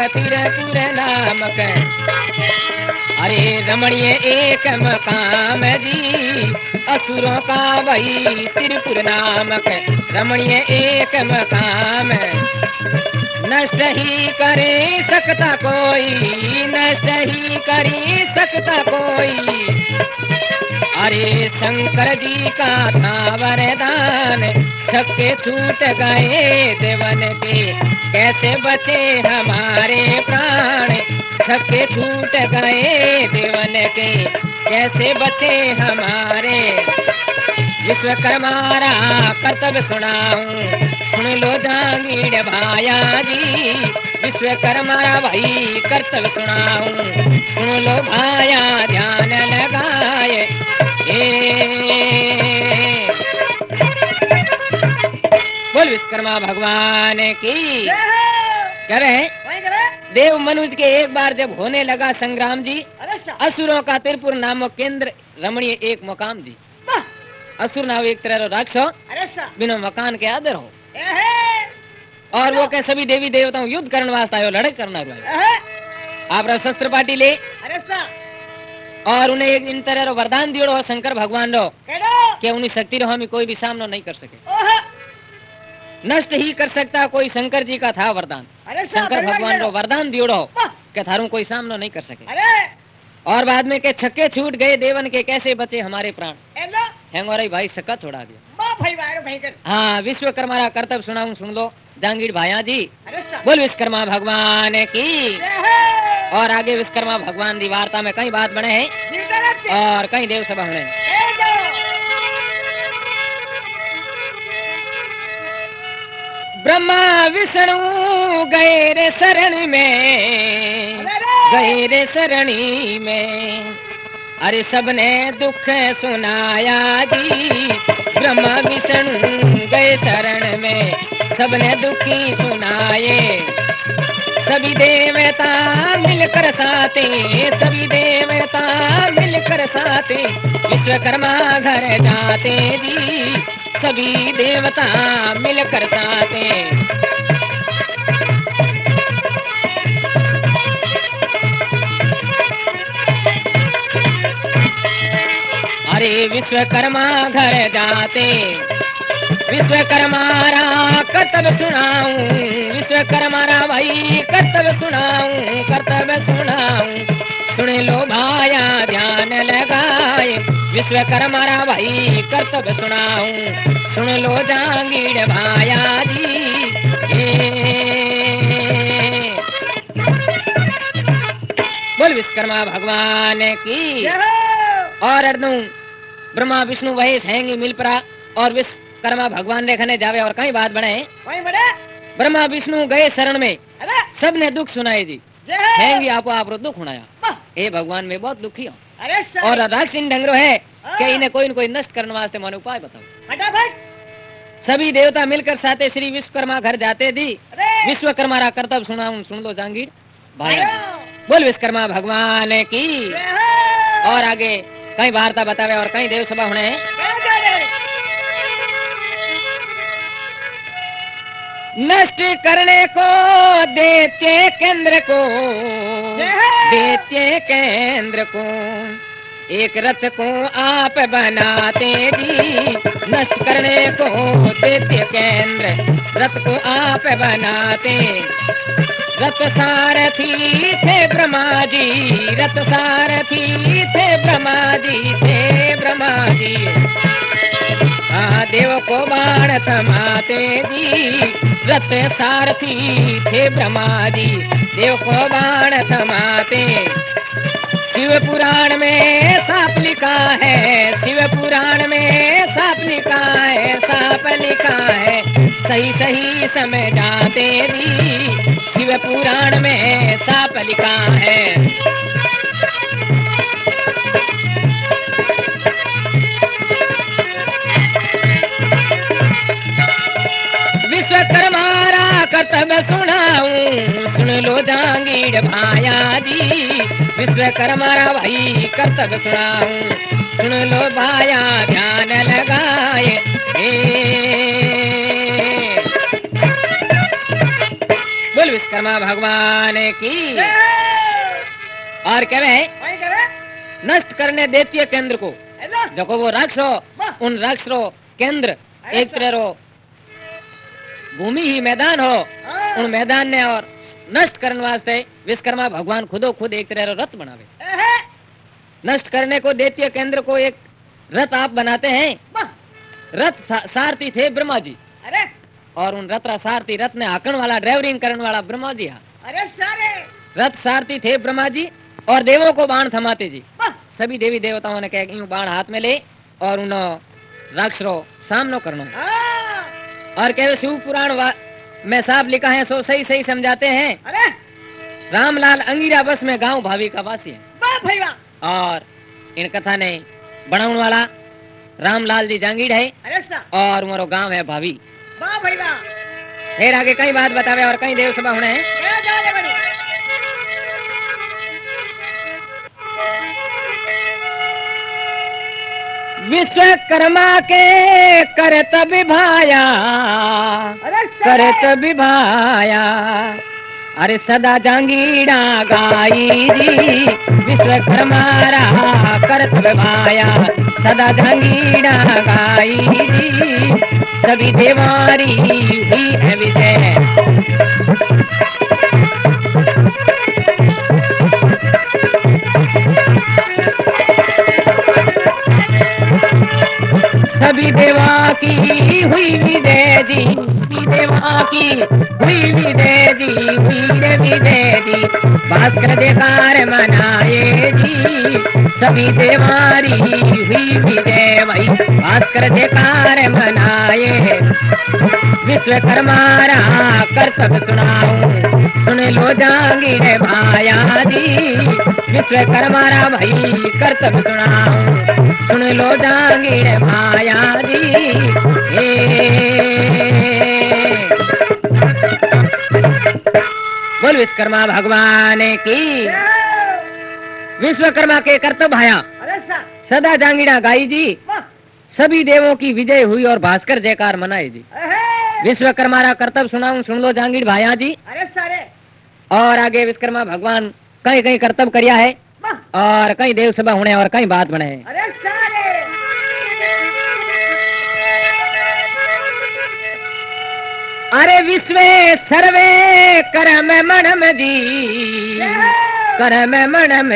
अरे रमणीय एक मकाम जी असुरों का भाई त्रिपुर नामक रमणीय एक मकाम नष्ट ही करे सकता कोई नष्ट ही करे सकता कोई अरे शंकर जी का था वरदान छक्के छूट गए देवन के कैसे बचे हमारे प्राण छक्के छूट गए देवन के कैसे बचे हमारे विश्वकर्मारा कर्तव्य सुनाऊं सुन लो जहांगीर भाया जी विश्वकर्मारा भाई कर्तव्य सुनाऊं सुन लो भाया ध्यान लगाए बोल विश्वकर्मा भगवान की कह रहे हैं देव मनुज के एक बार जब होने लगा संग्राम जी असुरों का त्रिपुर नामक केंद्र रमणीय एक मुकाम जी असुर नाव एक तरह राक्षस बिना मकान के आदर हो और वो के सभी देवी देवताओं युद्ध करने वास्ते आयो लड़ाई करना आप शस्त्र पाटी ले और उन्हें एक इन तरह वरदान दियो हो शंकर भगवान रो के उन्हीं शक्ति रो हमें कोई भी सामना नहीं कर सके नष्ट ही कर सकता कोई शंकर जी का था वरदान शंकर भगवान रो वरदान दियो हो के थारू कोई सामना नहीं कर सके और बाद में के छक्के छूट गए देवन के कैसे बचे हमारे प्राण हेंगोराई भाई सक्का छोड़ा दिया हाँ विश्वकर्मा कर्तव्य सुनाऊं सुन लो जहांगीर भाया जी बोल विश्वकर्मा भगवान की और आगे विश्वकर्मा भगवान की वार्ता में कई बात बने हैं और कई देव सभा होने ब्रह्मा विष्णु गए रे शरण में गए रे शरणी में अरे सबने दुख सुनाया जी ब्रह्मा विष्णु गए शरण में सबने दुखी सुनाए सभी देवता मिलकर साथे सभी देवता मिलकर साथे विश्वकर्मा घर जाते जी सभी देवता मिलकर साथे अरे विश्वकर्मा घर जाते विश्वकर्मारा कर्तव्य सुनाऊं विश्वकर्मारा भाई कर्तव्य सुनाऊं सुन लो भाया ध्यान लगाए विश्वकर्मारा भाई कर्तव्य सुनाऊं सुन लो जहांगीर भाया जी बोल विश्वकर्मा भगवान की और अर्दू ब्रह्मा विष्णु महेश हैंगी मिलपरा और विश्वकर्मा भगवान ने खने जावे और कई बात बने ब्रह्मा विष्णु गए शरण में सबने दुख सुनाए जी हैंगी आप दुख सुनाया हे भगवान में बहुत दुखी हो और राक्षसी ढंगरो है कि इन्हें कोई न कोई नष्ट करने वास्ते मन उपाय बताओ सभी देवता मिलकर साथे श्री विश्वकर्मा घर जाते दी विश्वकर्मा रा कर्तव्य सुनाऊं सुन लो जहांगीर भाई बोल विश्वकर्मा भगवान की और आगे कई वार्ता बतावे और कई देव सभा होने नष्ट करने को दैत्य केंद्र को दैत्य केंद्र को एक रथ को आप बनाते जी नष्ट करने को दैत्य केंद्र रथ को आप बनाते रथ सारथी थे ब्रह्मा जी रथ सारथी थे ब्रह्मा जी देव को बाण थमाते जी रथ सारथी थे ब्रह्मा जी देव को बाण थमाते शिव पुराण में साप लिखा है शिव पुराण में साप लिखा है सही सही समय जाते जी शिव पुराण में साप लिखा है विश्वकर्मा करतब सुनाऊं सुन लो जांगीड़ भाया जी, विश्वकर्मा रा भाई करतब सुनाऊं सुन लो भाया ध्यान लगाए। बोल विश्वकर्मा भगवान की। और कहे नष्ट करने देतीय केंद्र को, जो को वो राक्षो उन राक्षो केंद्र एक तरह रो भूमि ही मैदान हो, उन मैदान ने और नष्ट करने वास्ते विश्वकर्मा भगवान खुदो खुद एक तरह रो रथ बनावे। नष्ट करने को देतीय केंद्र को एक रथ आप बनाते हैं। रथ सारथी थे ब्रह्मा जी, और उन रथ सारथी रथ ने हाकण वाला ड्राइवरिंग करने वाला ब्रह्मा जी। अरे सारे रथ सारथी थे ब्रह्मा जी, और देवों को बाण थमाते जी। सभी देवी देवताओं ने कहा यूं बाण हाथ में ले और उन राक्षसों सामना करना। और कहे शिव पुराण में साफ लिखा है, सो सही सही समझाते हैं। अरे रामलाल अंगीरा बस में गांव भावी का वासी है, और इन कथा ने बनाने वाला रामलाल जी जांगीड़ है, और उमरो गांव है भावी। फिर आगे कई बात बतावे और कई देव सभा होने हैं। विश्वकर्मा के करतब भाया, करतब भाया, अरे सदा जांगीड़ा गाई जी, विश्वकर्मा रा करतब भाया, सदा जांगीड़ा गाई जी, सभी देवारी हुई है विजय। सभी देवा की हुई विजय जी, देवा की हुई विजय जी, वीर विजय जी, भास्कर जयकार मनाए जी, सभी देवारी हुई विजय भाई, भास्कर जयकार मनाए। विश्वकर्मा रा करतब सुनाऊं सुन लो जांगीड़ भाया जी, विश्वकर्मा रा भाई करतब सुनाऊं सुन लो जांगीड़ भाया जी। बोल विश्वकर्मा भगवान की। विश्वकर्मा के कर्तव्य भाया सदा जांगीड़ा गाई जी, सभी देवों की विजय हुई और भास्कर जयकार मनाए जी। विश्वकर्मा रा कर्तव्य सुनाऊं सुन लो जांगीड़ भाया जी। अरे सारे और आगे विश्वकर्मा भगवान कई कई कर्तव्य करिया है, और कई देव सभा होने और कई बात बने हैं। अरे सारे अरे विश्वे सर्वे करम मणम जी, करम मणम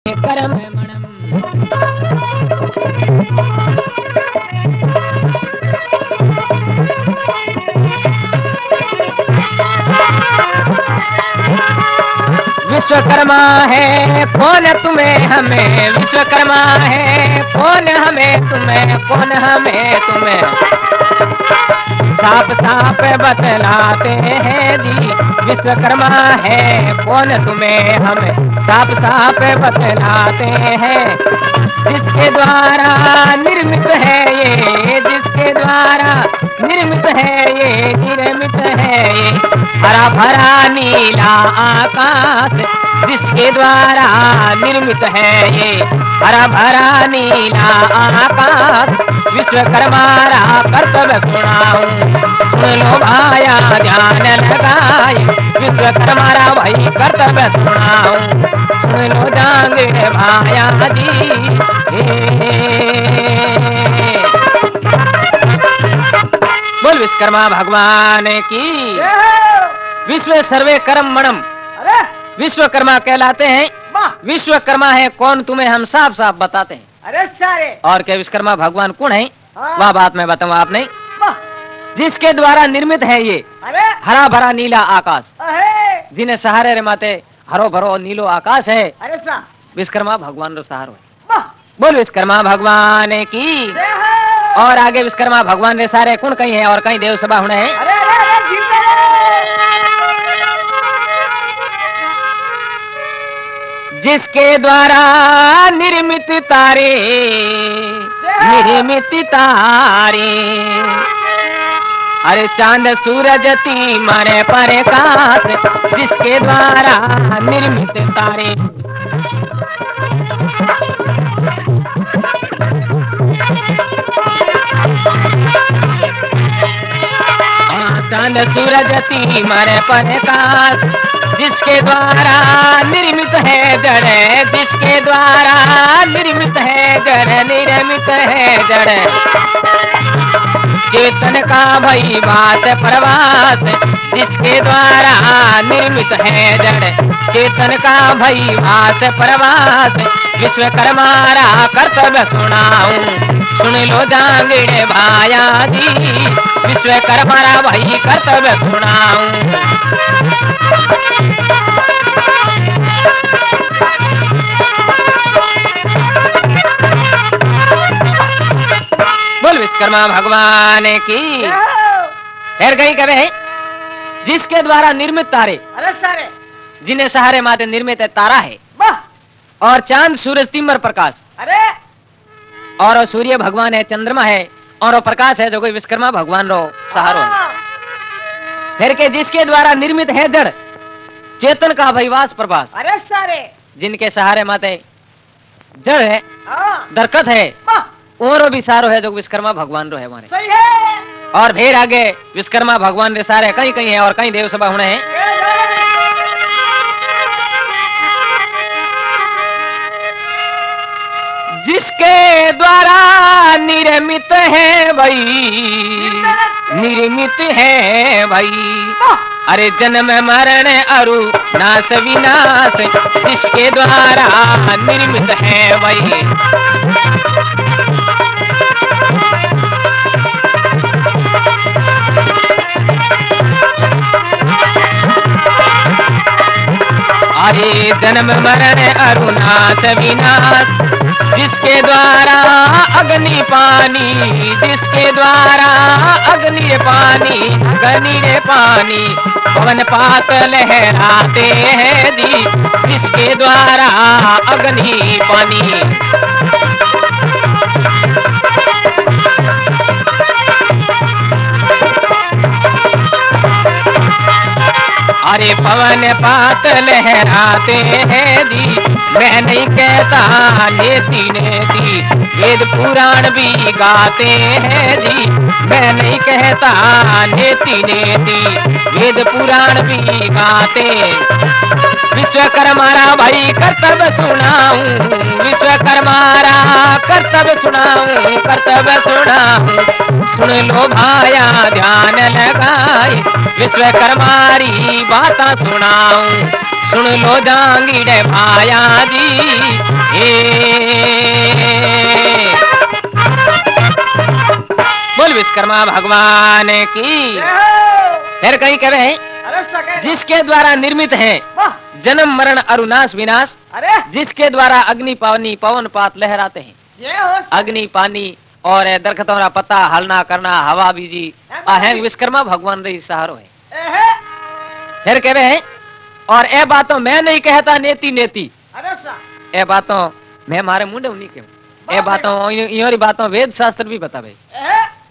करम मणम। विश्वकर्मा है कौन तुम्हें हमें, विश्वकर्मा है कौन हमें तुम्हें, कौन हमें तुम्हें साफ साफ बतलाते हैं जी। विश्वकर्मा है कौन तुम्हें हमें साफ साफ बतलाते हैं, जिसके द्वारा निर्मित है ये, जिसके द्वारा निर्मित है ये, निर्मित है ये हरा भरा नीला आकाश, जिसके द्वारा निर्मित है ये हरा भरा नीला आकाश। विश्वकर्मा रा कर्तव्य सुनाऊं सुन लो भाया ध्यान लगाए, विश्वकर्मा रा भाई कर्तव्य सुनाऊं सुन लो जांगीड़ भाया जी। बोल विश्वकर्मा भगवान की। विश्व सर्वे कर्म मणम, विश्वकर्मा कहलाते हैं। विश्वकर्मा है कौन तुम्हें हम साफ साफ बताते हैं। अरे सारे और क्या विश्वकर्मा भगवान कौन है, वह बात मैं बताऊं आपने। जिसके द्वारा निर्मित है ये हरा भरा नीला आकाश, जिन्हें सहारे रे माते हरो भरो नीलो आकाश है, विश्वकर्मा भगवान रो सहारो है। बोल विश्वकर्मा भगवान की। और आगे विश्वकर्मा भगवान रे सारे कौन कहीं है और कहीं देव सभा होने हैं। जिसके द्वारा निर्मित तारे, निर्मित तारे, अरे चांद सूरज तीमरे प्रकाश, जिसके द्वारा निर्मित तारे। चांद सूरज तीमरे प्रकाश, जिसके द्वारा निर्मित है जड़, जिसके द्वारा निर्मित है जड़, निर्मित है जड़। चेतन का भई वास प्रवास, जिसके द्वारा निर्मित है जड़। चेतन का भई वास प्रवास, विश्वकर्मारा कर्तव्य सुनाऊं, सुन लो जांगीड़े भाया जी। विश्वकर्मारा भई कर्तव्य सुनाऊं। बोल विश्वकर्मा भगवान की। फिर कहीं कहे जिसके द्वारा निर्मित तारे, अरे सारे जिन्हें सहारे माते निर्मित है तारा है, और चांद सूरज तीमर प्रकाश, अरे और सूर्य भगवान है, चंद्रमा है, और वो प्रकाश है जो कोई विश्वकर्मा भगवान रो सहारो है। फिर के जिसके द्वारा निर्मित है जड़, चेतन का भैवास प्रभास, अरे सारे जिनके सहारे माते जड़ है, हाँ दरकत है, और भी सारो है जो विश्वकर्मा भगवान रो है हमारे। सही है। और फिर आगे विश्वकर्मा भगवान रे सारे कहीं कहीं है और कहीं देव सभा होने हैं। जिसके द्वारा निर्मित है भाई, निर्मित है भाई, अरे जन्म मरण अरु नाश विनाश, जिसके द्वारा निर्मित है भाई। अरे जन्म मरण अरु नाश विनाश, जिसके द्वारा अग्नि पानी, जिसके द्वारा अग्नि पानी, अग्नि रे पानी, पवन पात लहराते हैं दी, जिसके द्वारा अग्नि पानी। अरे पवन पात लहराते हैं दी, मैं नहीं कहता नेति नेति, वेद पुराण भी गाते हैं जी। मैं नहीं कहता नेति नेति, वेद पुराण भी गाते। विश्वकर्मारा भाई कर्तव्य सुनाऊं, विश्वकर्मारा कर्तव्य सुनाऊं, कर्तव्य सुनाऊं। सुन लो भाया ध्यान लगाए, विश्वकर्मारी बात सुनाऊं। सुन लो जांगीड़े भाया जी। बोल विश्वकर्मा भगवान की। फिर कहीं कहे जिसके द्वारा निर्मित है जन्म मरण अरुनाश विनाश, जिसके द्वारा अग्नि पानी पवन पात लहराते हैं। अग्नि पानी और दरख्तों का पत्ता हलना करना, हवा बीजी आहें विश्वकर्मा भगवान रे सहारो है। फिर कह रहे और ए बातों मैं नहीं कहता नेति नेति, ए बातों मैं मारे मुंडे उन्हीं के, ए बातों योरी बातों वेद शास्त्र भी बतावे।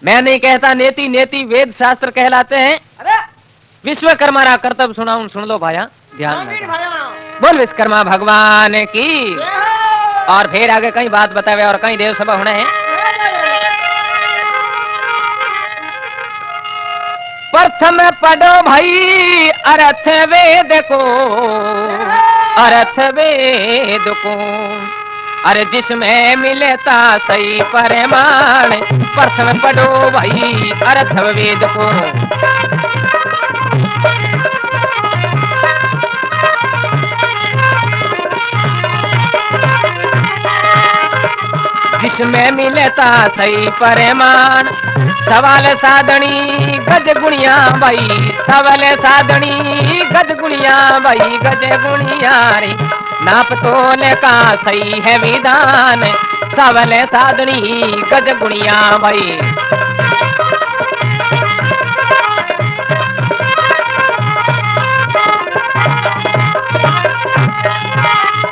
मैं नहीं कहता नेति नेति, वेद शास्त्र कहलाते हैं। विश्वकर्मा रा कर्तव्य सुनाऊं, सुन लो भाया ध्यान लगा। बोल विश्वकर्मा भगवान की। और फिर आगे कई बात बतावे और कई देव सभा होने हैं। प्रथम पढ़ो भाई अर्थ वेद को, अर्थ वेद को, अरे जिसमें मिलता सही परिमाण। प्रथम पढ़ो भाई अर्थ वेद को, जिसमें मिलता सही परिमाण। सवाल साधनी गज गुणिया भाई, सवाल साधनी गज गुणिया भाई, गज गुणिया रे। नाप तोल का सही है विधान, सवाल साधनी गज गुणिया भाई।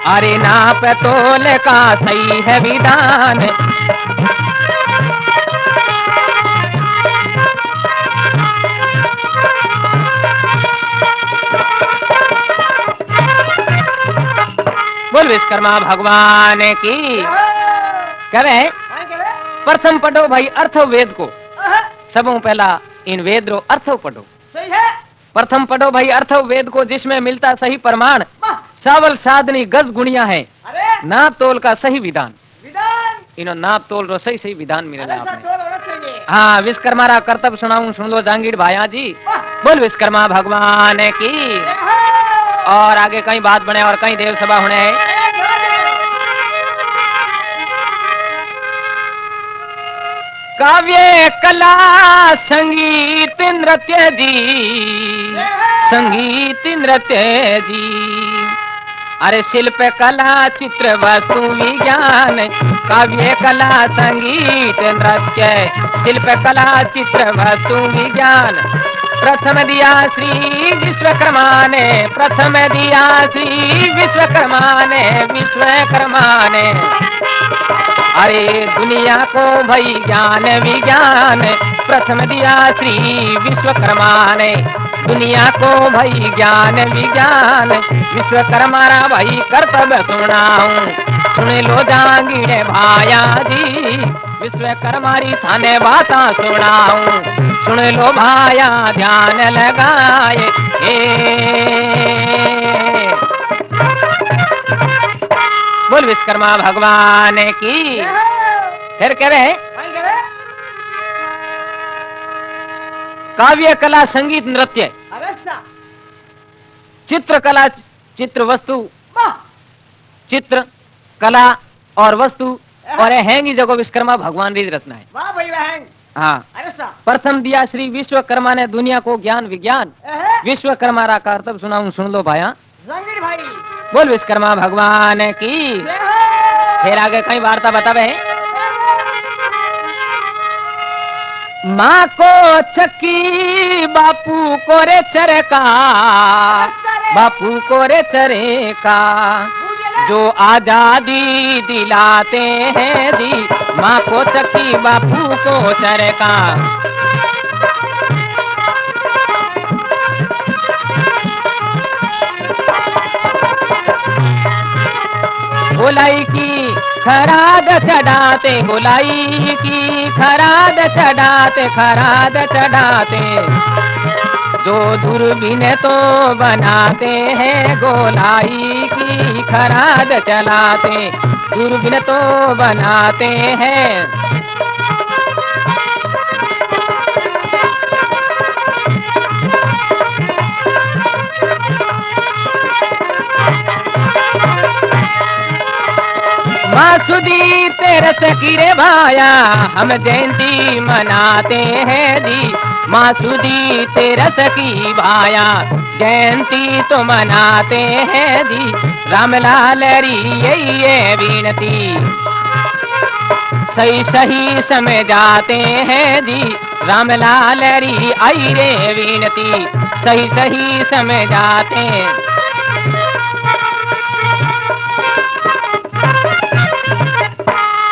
अरे नाप तोल का सही है विधान। बोल विश्वकर्मा भगवान की। करे प्रथम पढ़ो भाई अर्थ वेद को, सबों पहला इन वेद रो अर्थ पढ़ो। सही है। प्रथम पढ़ो भाई अर्थ वेद को, जिसमें मिलता सही प्रमाण, सावल साधनी गज गुणिया है, अरे नाप तोल का सही विधान। विधान इनो नाप तोल रो सही सही विधान मिलेगा अरे आपने। सातों औरत चाहिए। हाँ विश्वकर्मा रा कर्तव्य सुनाऊं, सुन लो जांगीर भाया जी। बोल विश्वकर्मा भगवान की। और आगे कई बात बने और कई देव सभा होने हैं। काव्य कला संगीत नृत्य जी, संगीत नृत्य जी। अरे शिल्प कला चित्र वस्तु विज्ञान, काव्य कला संगीत नृत्य, शिल्प कला चित्र वस्तु विज्ञान। प्रथम दिया श्री विश्वकर्मा ने, प्रथम दिया श्री विश्वकर्मा ने, विश्वकर्मा ने। अरे दुनिया को भई ज्ञान विज्ञान, प्रथम दिया श्री विश्वकर्मा ने। दुनिया को भई ज्ञान विज्ञान, विश्वकर्मा रा भाई कर्तव्य सुनाऊं, सुन लो जांगीरे भाया जी। विश्वकर्मा री थाने बाता सुनाऊं, सुन लो भाया ध्यान लगाए। बोल विश्वकर्मा भगवान की। फिर कह रहे काव्य कला संगीत नृत्य, चित्र कला चित्र वस्तु, चित्र कला और वस्तु और हैंगी जगह विश्वकर्मा भगवान की रचना है। वाह भाई वाह। हाँ प्रथम दिया श्री विश्वकर्मा ने दुनिया को ज्ञान विज्ञान, विश्वकर्मा रा कर्तव्य सुनाऊं, सुन लो भाया जांगीर भाई। बोल विश्वकर्मा भगवान की। फिर आगे कई वार्ता बतावे। माँ को चक्की बापू को रे चरका, बापू को रे चरका, जो आजादी दिलाते हैं जी। माँ को चक्की बापू को चरका, गोलाई की खराद चढ़ाते, गोलाई की खराद चढ़ाते, खराद चढ़ाते। जो दूरबीन तो बनाते हैं, गोलाई की खराद चलाते, दूरबीन तो बनाते हैं। मासुदी तेरे सकीरे भाया, हम जयंती मनाते हैं जी। मासुदी तेरा सकी भाया, जयंती तो मनाते हैं जी। रामलाल री ये विनती, सही सही समय जाते हैं जी। रामलाल री आई रे विनती, सही सही समय जाते हैं।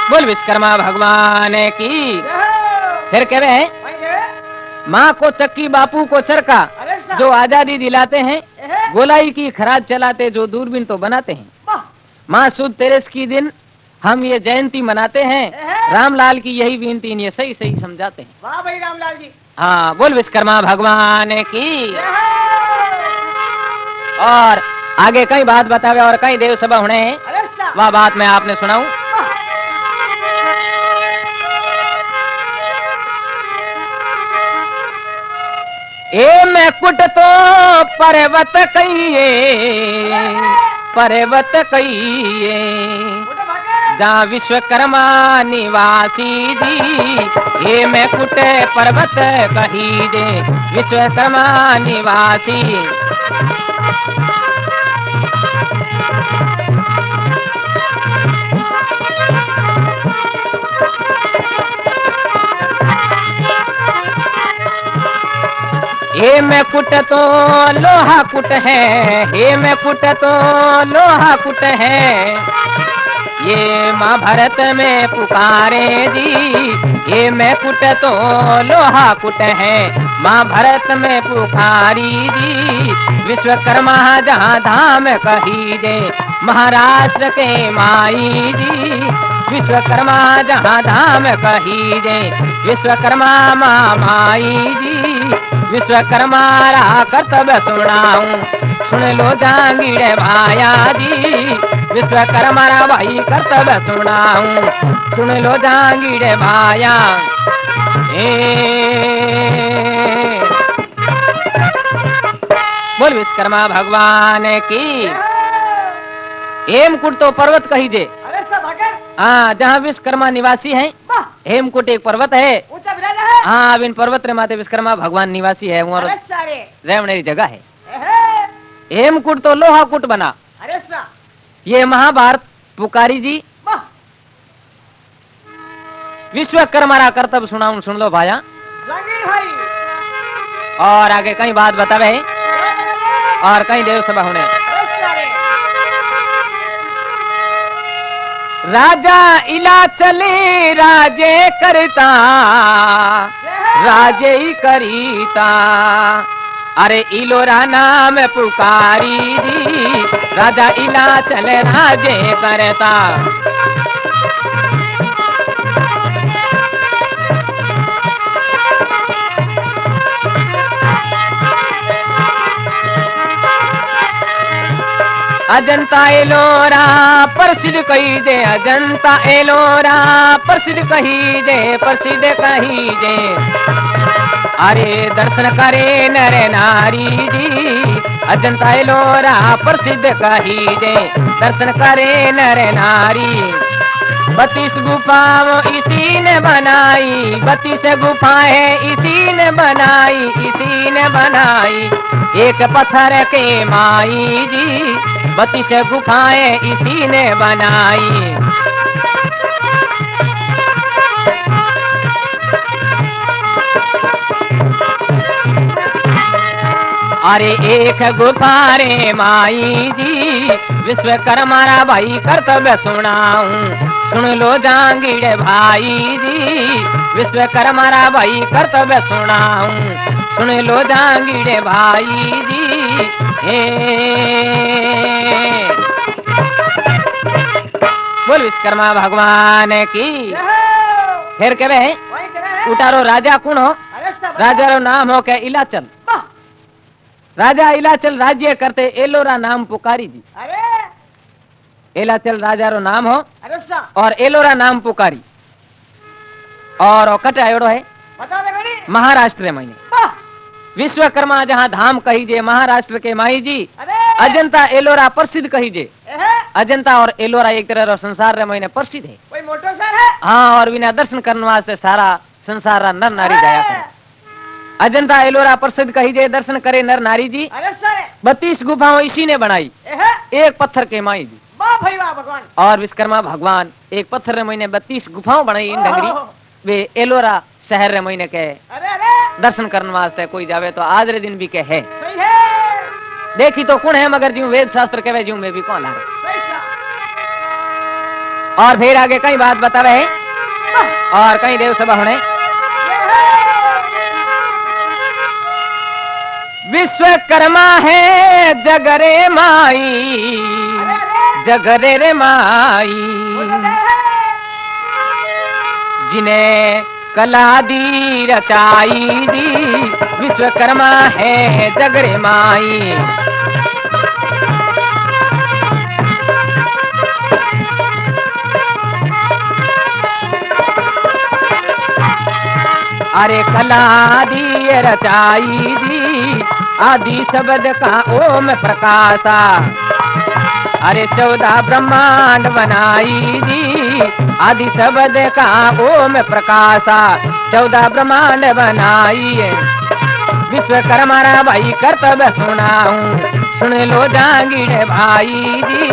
बोल विश्वकर्मा भगवान की। फिर कह रहे हैं माँ को चक्की बापू को चरका, जो आजादी दिलाते हैं, गोलाई की खराद चलाते, जो दूरबीन तो बनाते हैं। माँ सुद तेरस की दिन हम ये जयंती मनाते हैं, रामलाल की यही विनती ये सही सही समझाते हैं। वाह भाई रामलाल जी। हाँ बोल विश्वकर्मा भगवान की। और आगे कई बात बतावे और कई देव सभा होने हैं, वह बात मैं आपने सुनाऊं। ए मैं कुट तो पर्वत कहिए, पर्वत कहिए, जहाँ विश्वकर्मा निवासी जी। ये मैं कुट पर्वत कही जे, विश्वकर्मा निवासी। हे में कुट तो लोहा कुट है, हे में कुट तो लोहा कुट है, ये महाभारत में पुकारे जी। ये मैं कुट तो लोहा कुट है, महाभारत में पुकारी जी। विश्वकर्मा जहाँ धाम कही दे, महाराष्ट्र के माई जी। विश्वकर्मा जहाँ धाम कही दे, विश्वकर्मा माई जी। विश्वकर्मा रा कर्तव्य सुनाऊं, सुन लो जांगीड़े भाया जी। विश्वकर्मा रा भाई कर्तव्य सुनाऊं, सुन लो जांगीड़े भाया। बोल विश्वकर्मा भगवान की। हेमकुट तो पर्वत कही दे। अरे सब हटे। हाँ, जहाँ विश्वकर्मा निवासी हैं। हेमकुट एक पर्वत है। ऊंचा विराज है। हाँ, बिन पर्वत रे माते विश्वकर्मा भगवान निवासी है। वहाँ अरे सारे रहने की जगह है। एहे। हेमकुट तो लोहा कुट बना। अरे सा ये महाभारत पुकारी जी। वाह। विश्वकर्मा रा कर्तव्य सुनाऊं, सुन लो भाया। जंगीर भाई। और आगे कहीं बात बतावे और कहीं देव सभा होने। अरे सारे राजा इला चले राजे करता, राजे ही करीता। अरे इलोरा नाम पुकारी जी, राजा इला चले राजे करता। अजंता एलोरा प्रसिद्ध कही दे, अजंता एलोरा प्रसिद्ध कही दे, प्रसिद्ध कही दे। अरे दर्शन करे नर नारी जी, अजंता एलोरा प्रसिद्ध कही दे, दर्शन करे नर नारी। 32 गुफाओं इसी ने बनाई, 32 गुफाएं इसी ने बनाई, इसी ने बनाई। एक पत्थर के माई जी, 32 गुफाएं इसी ने बनाई। अरे एक गुफा रे माई जी, विश्वकर्मा रा भाई कर्तव्य सुनाऊं, सुन लो जांगीड़े भाई जी। विश्वकर्मा रा भाई कर्तव्य सुनाऊं, सुन लो जांगीड़े भाई जी। बोल विश्वकर्मा भगवान की। फिर कहे वही करे। उतारो राजा कौन हो? अरे सब राजा रो नाम हो के इलाचल। राजा इलाचल राज्य करते, एलोरा नाम पुकारी जी। अरे इलाचल राजा रो नाम हो अरे सा और एलोरा नाम पुकारी। और कट आयोड़ो है बता दे गोरी। महाराष्ट्र में। विश्वकर्मा जहाँ धाम कही जे, महाराष्ट्र के माई जी। अरे अजंता एलोरा प्रसिद्ध कही जे। एहे। अजंता और एलोरा एक तरह रो संसार रे महीने प्रसिद्ध है। कोई मोटो सर है। हाँ, और बिना दर्शन करने वास्ते सारा संसार रा नर नारी जाया करे। अजंता एलोरा प्रसिद्ध कही जे, दर्शन करे नर नारी जी। अरे सारे 32 गुफाओं इसी ने बनाई, एहे। एक पत्थर के माई जी। वाह भाई वाह भगवान। और विश्वकर्मा भगवान एक पत्थर रे महीने 32 गुफाओं बनाई इन डंगरी। वे एलोरा शहर रे महीने के अरे अरे दर्शन करने वास्ते कोई जावे तो आज रे दिन भी के है। सही है। देखी तो कौन है मगर ज्यों वेद शास्त्र के ज्यों में भी कौन है। सही सा और फिर आगे कई बात बतावे और कई देव सभा होने। विश्वकर्मा है जगरे माई, जगरे रे माई। जिन्हें कला दी रचाई जी, विश्वकर्मा है जगरे माई। अरे कला दी रचाई जी, आदि शब्द का ओम प्रकाशा। अरे 14 ब्रह्मांड बनाई जी, आदि शब्द का ओम प्रकाशा। 14 ब्रह्मांड बनाई। विश्वकर्मा रा भाई कर्तव्य सुनाऊं, सुन लो जांगीड़े भाई जी।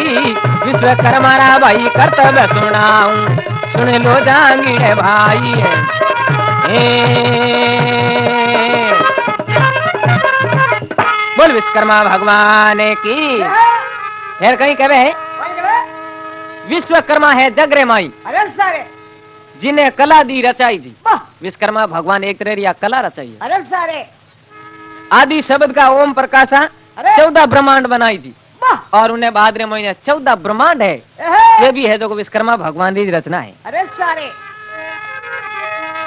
विश्वकर्मा रा भाई कर्तव्य सुनाऊं, सुन लो जांगीड़े भाई। बोल विश्वकर्मा भगवान की। जय हो। फिर कहीं कहे वही कहे। विश्वकर्मा है जगरे माई अरे सारे। जिन्हें कला दी रचाई जी। वाह। विश्वकर्मा भगवान एक तरह कला रचाई है। अरे सारे। आदि शब्द का ओम प्रकाशा अरे। 14 ब्रह्मांड बनाई जी। वाह। और उन्हें भाद्र महीने 14 ब्रह्मांड है। एहे। ये भी है जो विश्वकर्मा भगवान की रचना है। अरे सारे।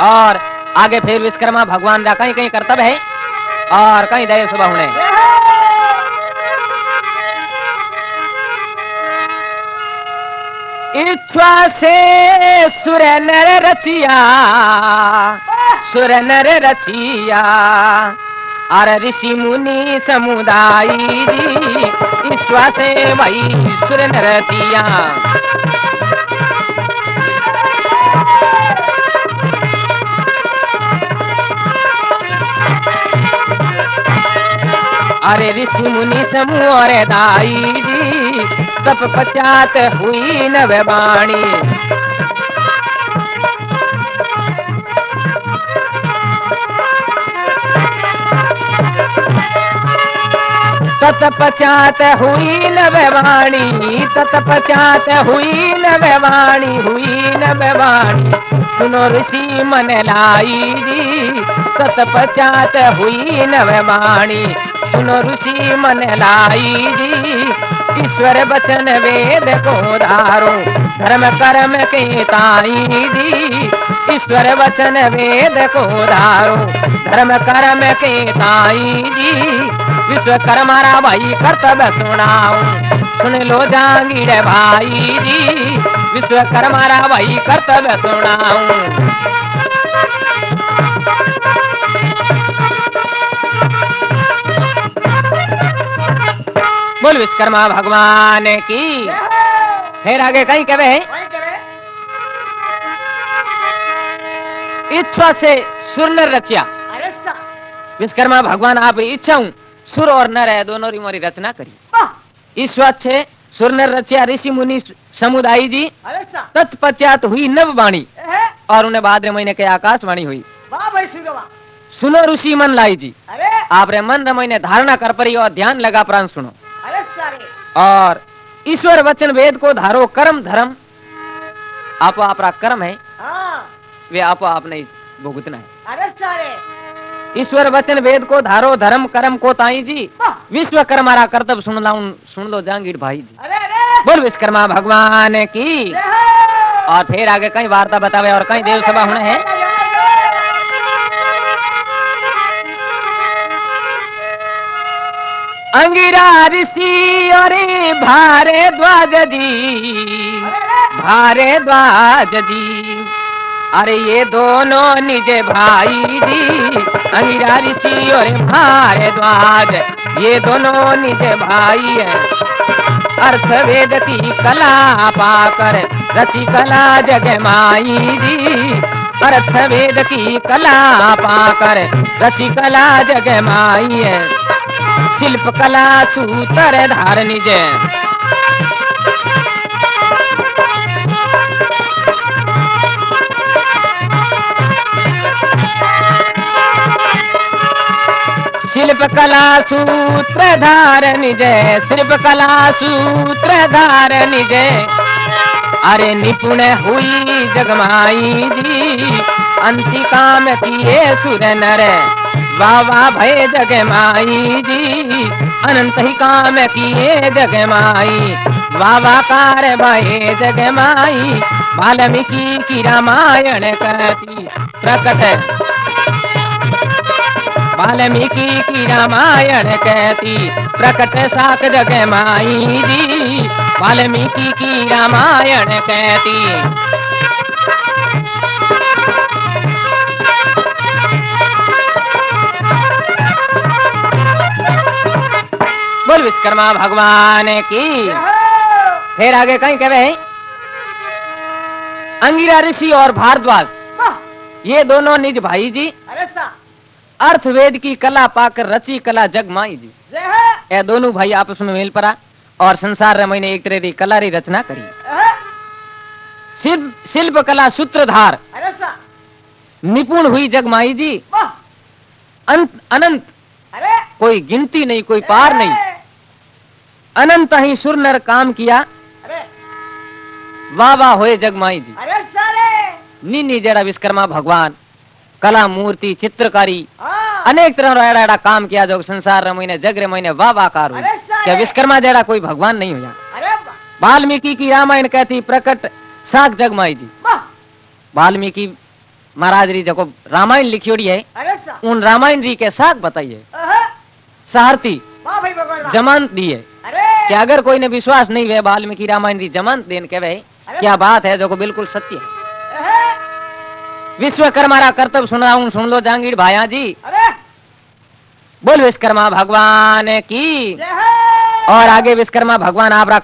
और आगे फिर विश्वकर्मा भगवान का कहीं कहीं कर्तव्य है और कहीं दया सुबह होने। जय हो। इच्छा से सुर नर रचिया, सुर नर रचिया, और ऋषि मुनि समुदाय जी, ईश्वा से वही सुर नर रचिया। अरे ऋषि मुनि समूह और दाई जी, तप पश्चात हुई नववाणी। तत्पश्चात हुई नववाणी, तत्पश्चात हुई नववाणी, हुई नववाणी। सुनो ऋषि मन लाई जी, तत्पश्चात हुई नववाणी। सुनो ऋषि मन लाई जी, ईश्वर वचन वेद को धारो, धर्म कर्म के ताई जी। ईश्वर वचन वेद को धारो, धर्म कर्म के ताई जी। विश्वकर्मा रा भाई कर्तव्य सुनाऊं, सुन लो जांगीर भाई जी। विश्वकर्मा रा भाई कर्तव्य सुनाऊं। बोल विश्वकर्मा भगवान की। जय हो। फिर आगे कहीं कहे वही कहे। इच्छा से सुर नर रचिया। अरे सा। विश्वकर्मा भगवान आप इच्छा हूं सुर और नर है दोनों री मोरी रचना करी। वाह। ईश्वर से सुर नर रचिया ऋषि मुनि समुदाय जी। अरे सा। तत्पश्चात हुई नववाणी एहे। और उन्हें भाद्र महीने के आकाशवाणी हुई। वाह भाई सुनो। सुनो ऋषि मन लाई जी, अरे। आप रे मन महीने धारणा कर परी और ध्यान लगा प्राण सुनो। अरे सारे। और ईश्वर वचन वेद को धारो, कर्म धर्म आपो आपरा कर्म है हाँ। वे आपो आपने भुगतना है। अरे सारे। ईश्वर वचन वेद को धारो, धर्म कर्म को ताई जी। वाह। विश्वकर्मा रा कर्तव्य सुन लो जांगीर भाई जी। अरे अरे। बोल विश्वकर्मा भगवान की। जय हो। और फिर आगे कई वार्ता बतावे और कई देव सभा होने हैं। अंगिरा ऋषि और भारद्वाज जी, भारद्वाज जी। अरे ये दोनों निज भाई जी, अंगिरा ऋषि और भारद्वाज, ये दोनों निज भाई है। अर्थवेद की कला पाकर रची कला जग माई जी। अर्थवेद की कला पाकर रची कला जग माई है। शिल्प कला सूत्र धार निज, शिल्प कला सूत्र धार निज, शिल्प कला सूत्र धार निज। अरे निपुण हुई जगमाई जी, अंति काम किए सुर नर, वाह भय जगमाई जी। अनंत ही काम किए जगमाई, वाह कार भय जगमाई। वाल्मीकि की रामायण कहती प्रकट, वाल्मीकि की रामायण कहती प्रकट साक जग माई जी। वाल्मीकि की रामायण कहती। बोल विश्वकर्मा भगवान की। फिर आगे कहीं कहे अंगिरा ऋषि और भारद्वाज, ये दोनों निज भाई जी। अरे सा। अर्थवेद की कला पाकर रची कला जग माई जी। ये दोनों भाई आपस में मिल पड़ा और संसार रे मैंने एक तरह की कला री रचना करी। शिल्प कला सूत्रधार, अरे सा। निपुण हुई जग माई जी। वाह। अनंत अरे कोई गिनती नहीं, कोई पार नहीं। अनंत ही सुर नर काम किया, अरे वाह वाह होए जगमाई जी। अरे सारे नीनी जेड़ा विश्वकर्मा भगवान कला मूर्ति चित्रकारी हाँ अनेक तरह एड़ा एड़ा काम किया जो संसार रे महीने जग रे महीने वाह वाह कार हुई। अरे सारे क्या विश्वकर्मा जेड़ा कोई भगवान नहीं हुआ। अरे वाह वाल्मीकि की रामायण कहती प्रकट साख जगमाई जी। वाह वाल्मीकि महाराज री जको रामायण लिखियोड़ी है, अरे सा उन रामायण री के साख बताइए अहा, सारथी वाह भाई भगवान वाह। जमानत दी है अरे कि अगर कोई ने विश्वास नहीं है वाल्मीकि रामायण री जमानत देन के वे क्या बात है जो को बिल्कुल सत्य है। अहा, विश्वकर्मा रा कर्तव्य सुनाऊं सुन लो जांगीर भाया जी। अरे बोल विश्वकर्मा भगवान की। जय हो। और आगे विश्वकर्मा भगवान आप